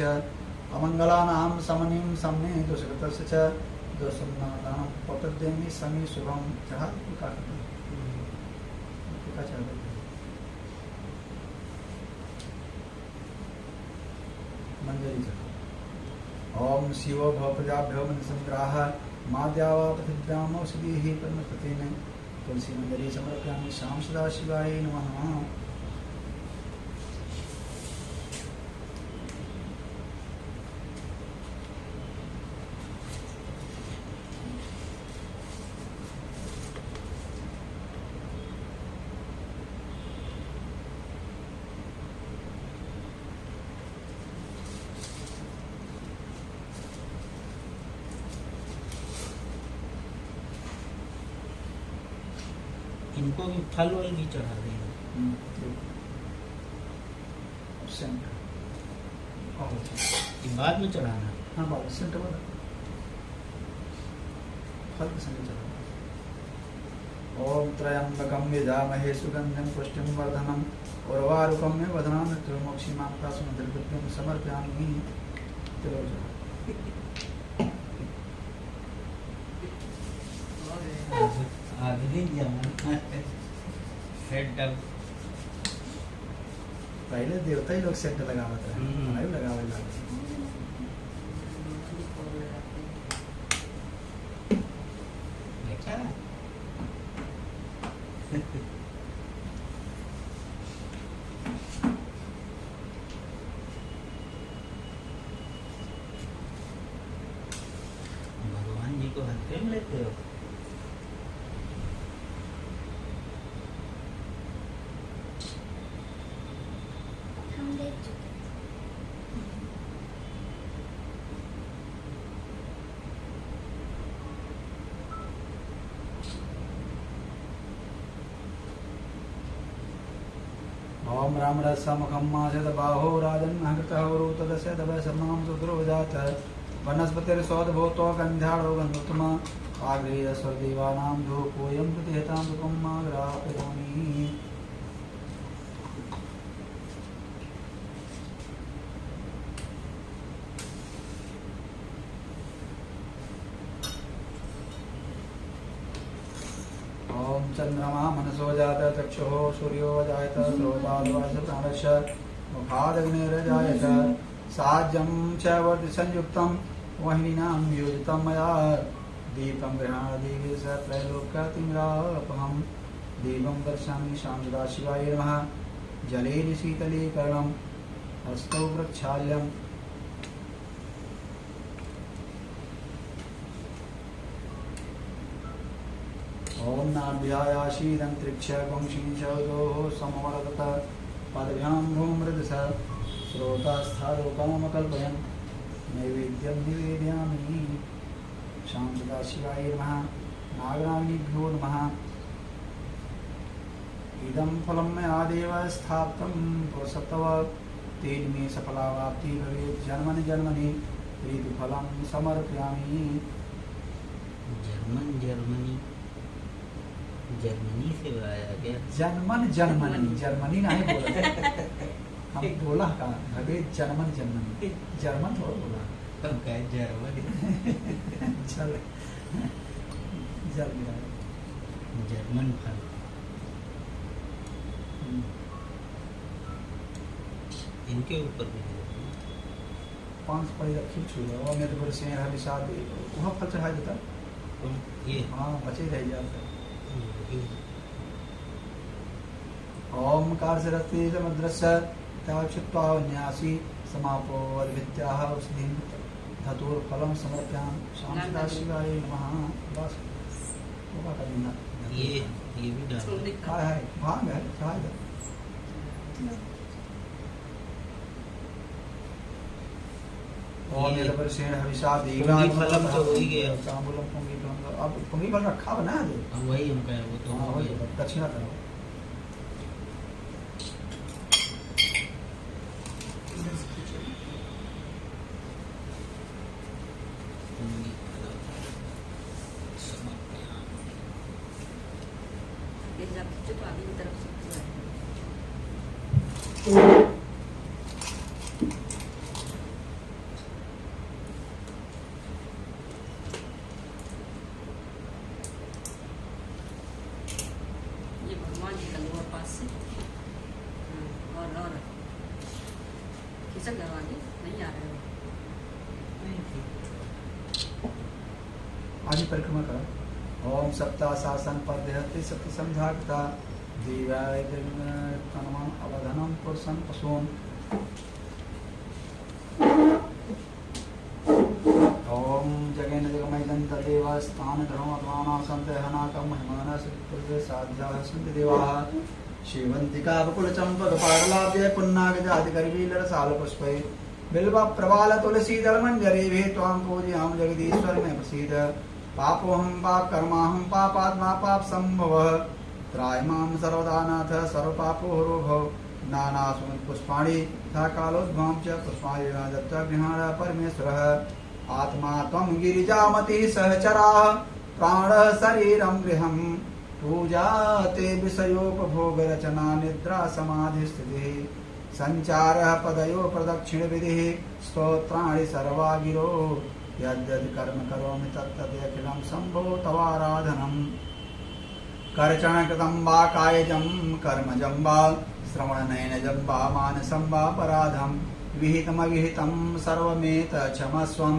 अमंगलानां समनिं सम्ने दुष्कृतस्य च दोषन्नानां पतद्यमि समी शुभं जहाँ टीका चल रही मंजरी चल। ओम शिवो भवप्रजाभ्यो मनसंग्राह माद्यावा पृथिव्याम औषधीः परमपतिने तुलसी मंजरी समर्पयामि शाम सदा शिवाय नमः। इनको भी फल वल भी चढ़ा देंगे। ये बाद में चढ़ाना। हाँ बाद सेंट वाला फल के संग चढ़ाना। ओम त्रयंबकं यजामहे सुगंधिं पुष्टिं वर्धनम् उर्वारुकं वदनां मृत्युर्मोक्षीमां प्रासुमद्रिकृत्यं समर्पयामि। चलो आधुनिक जमाना सेटअप। पहले देवता ही लोग सेंट लगावत रहे, नहीं लगावे लगे। ओम राम रसमुखम मासद बाहो राजन्नहकृतः तदस्यमां सुद्रोजात वनस्पतिर्सौदभूतो गन्ध्याढो गन्धोत्तम आग्रेयस्वर्देवानां धूपोऽयं प्रतिहतां धूपं माग्रापयामि। ओम चंद्रमा मनसो जात चक्षुः सूर्यो जायत श्रोताद्वास प्राणस्य मुखादग्निर्जायत साज्यं च वर्धसंयुक्तं वाहिनीनां योजितं मया दीपं गृहाणदेवी स त्रैलोक्यतिमिरापहं दीपं दर्शयामि शान्तदाशिवाय नमः। जलेन शीतलीकरणं हस्तौ प्रक्षाल्यम् ओम नाभ्यायाशीदन्तरिक्षपुंशीशोदोः समवर्तत पदभ्यां भूमृदस श्रोतास्थालोकामकल्पयन् नैवेद्यं निवेदयामि। शान्तदाशिवाय नमः। नागराग्निभ्यो नमः। इदं फलं मया देव स्थापितं पुरुषत्व तेन मे सफलावाप्तिः भवेत् जन्मनि जन्मनि ऋतुफलं समर्पयामि। जर्मनी से आया गया। जर्मनी नहीं बोला हम बोला का भवेत जर्मनी जर्मन थोड़ा बोला हम कहे जर्मनी चल जर्मन फल इनके ऊपर भी है 5 पड़ी रखी छुआ और मेरे घर से यहाँ विशाल वहाँ फल चढ़ा देता ये हाँ बचे रह जाते। ओमकार से रस्ते समुद्रस्य ताक्षुत्वा न्यासी समापो अद्वित्याः औषधिं धतुर्फलं समर्पयामि। शान्तदाशिवाय नमः। बस होगा करना ये भी डाल काय है भांग है चाय है। और मेरे पर शेण हविषा देगा पुंगी फलम तो हो ही गया। तांबूलम पुंगी फलम अब पुंगी फल रखा बना दे अब वही हम कहे वो तो हाँ हो वही गया। दक्षिणा करो। पुंगी फलम समर्पयामि। ये जब खींचो तो आगे की तरफ से पूरा ये भगवान जी का लोअर पास से और खिसक जाओ आगे नहीं आ रहे हो। आदि परिक्रमा करो। ओम सप्ताह शासन पर देहते सप्त संध्याक्ता दिवाय तनमं अवधनम पुरुषं पशुं। ओम जगेन जगमय दंत देवा स्थान धर्म अत्माना संतहनाकम महिमाना सुपुत्र साध्याः सन्ति देवाः शिवंतिका बकुल चंपक पागलाभ्य पुन्नाग जाति करवीलर साल पुष्पे बिल्व प्रवाल तुलसी दल मंजरे भे त्वां पूजयाम जगदीश्वर में प्रसीद। पापोहम पाप कर्माहम पापात्मा पाप संभवः त्रायमां सर्वदा नाथ सर्व पापो हरो भव। नाना सुमत पुष्पाणि तथा कालोद्भवं च पुष्पाणि दत्त्वा गृहाण परमेश्वरः। आत्मा त्वं गिरिजामति सहचराः प्राणः शरीरं गृहं पूजा ते विषयोपभोग रचना निद्रा समाधि स्थितिः संचारः पदयो प्रदक्षिण विधिः स्तोत्राणि सर्वा गिरो यद्यद् कर्म करोमि तत्तदखिलं शम्भो तवाराधनम्। कर्चन कृतं वा कायजं कर्मजं वा श्रवणनयनजं वा मानसं वा पराधं विहितमविहितं सर्वमेतत्क्षमस्वं।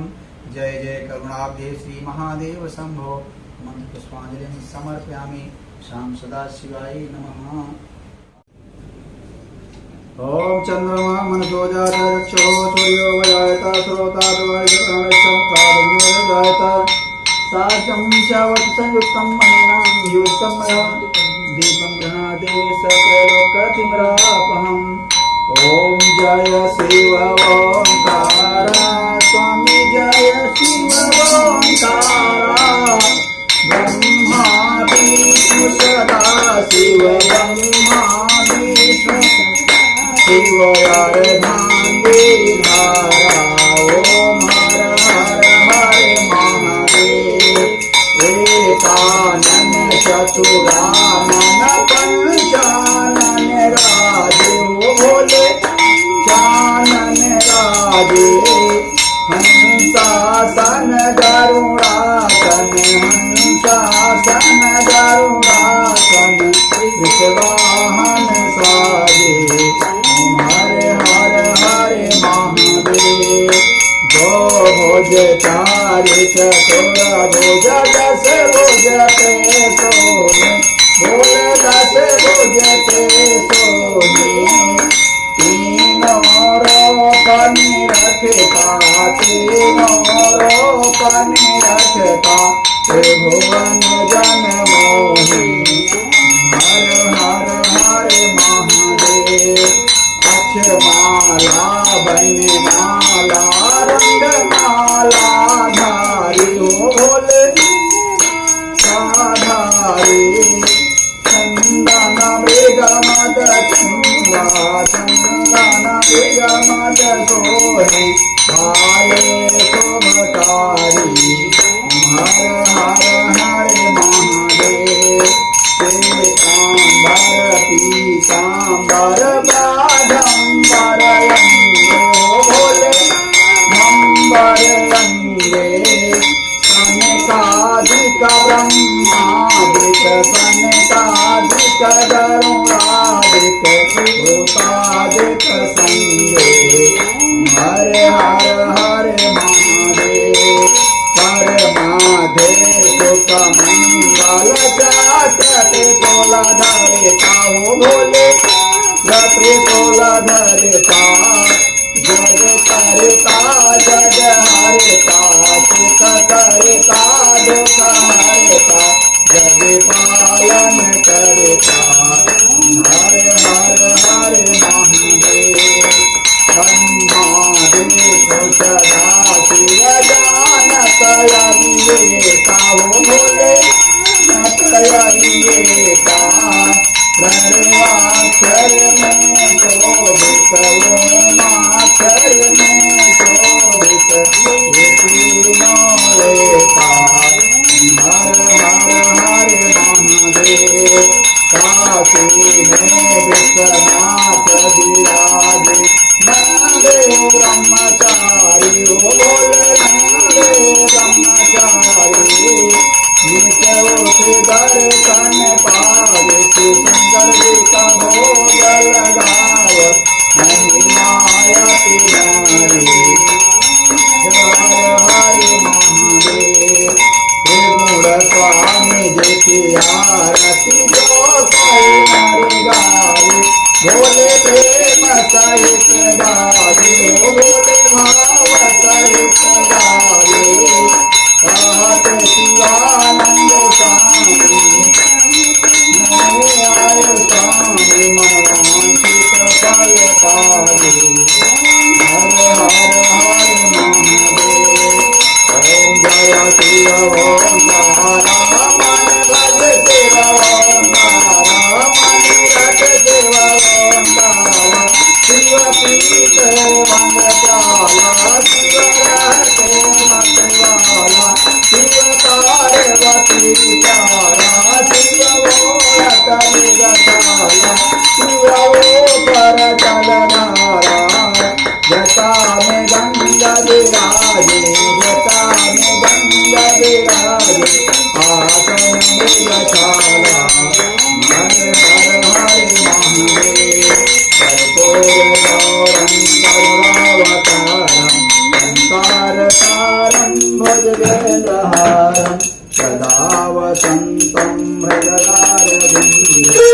जय जय करुणाब्धे श्री महादेव शंभो। मंत्र पुष्पांजलिं समर्पयामि। शाम सदाशिवाय नमः। ओम चंद्रमा मनसो जात रक्षो सूर्यो वजायत श्रोताद्वारिशं कारुण्यजायत साजं शवत् संयुक्तं मनेनां युक्तं मया दीपं गृह्णाति स त्रैलोक्यतिमिरापहम्। ओम जय शिव ओंकारा स्वामी जय शिव ओंकारा ब्रह्मा विष्णु सदा शिव ब्रह्मा विष्णु शिव अर्धांगिधारा ओम हर हर हर महादेव एकानन चतुरानन पंचानन राजे बोले चानन राजे हंसासन गरुड़ासन हंसासन गरुड़ासन विषवाहन साजे हरे हरे हरे महादेव दो भुज चारि चतुर भुज दस भुज ते सोने बोले दस भुज ते सोने तीनों रोपन रखता तीनों रोपन रखता त्रिभुवन जन मोहि हर हर हर महादेव अक्षमाला बन माला रंग माला धारी हो बोले साधारी चंदन मृग मद चंदा चंदन मृग मद सोहे भाले शोभकारी हर हर हर महादेव पीतांबर पीतांबर बाधंबर अंगे बोले नंबर अंगे कनकाधिक ब्रह्मादिक कनकाधिक गरुड़ादिक भूतादिक संगे हर हर हर महादेव परमाधे सुख मंगल चाचते तोला धरता हो भोले रत्रे तोला धरता जग करता जग हरता सुख करता दुख हरता जग पालन करता हर हर हर महादेव ब्रह्मादेव सदा शिव जानत अविवेका हो बोले नतयिएका सर्वाक्षर में शोभित ओमाक्षर में शोभित तीनों रेखा हर हर हर महादेव काशी में विश्वनाथ विराजे नंदे ब्रह्मचारी हो बोले नंदे ब्रह्मचारी नित्य दर्शन पावे शंकर जी का भोग लगाव नहीं आयति नारी हर हर महादेव त्रिगुण स्वामी जी की आरती जो कई नर गावे बोले प्रेम सहित गावे बोले भाव सहित गावे कहत शिवानंद स्वामी आय स्वामी मनवांछित फल पावे हर हर हर महादेव ओम जय शिव ओंकारा मन भज शिव ओंकारा मन रट शिव ओंकारा शिव पीत भंग प्याला शिव रहते मतवाला शिव पार्वती प्यारा शिव बोलत निगताला शिव वो पर चलनारा जटा में गंगा विराजे जटा में गंगा विराजे आसन मृगशाला हर हर हर महादेव कर्पूर गौरं करुणावतारं संसारसारं भुजगेन्द्रहारं सदा वसन्तं हृदयारविन्दे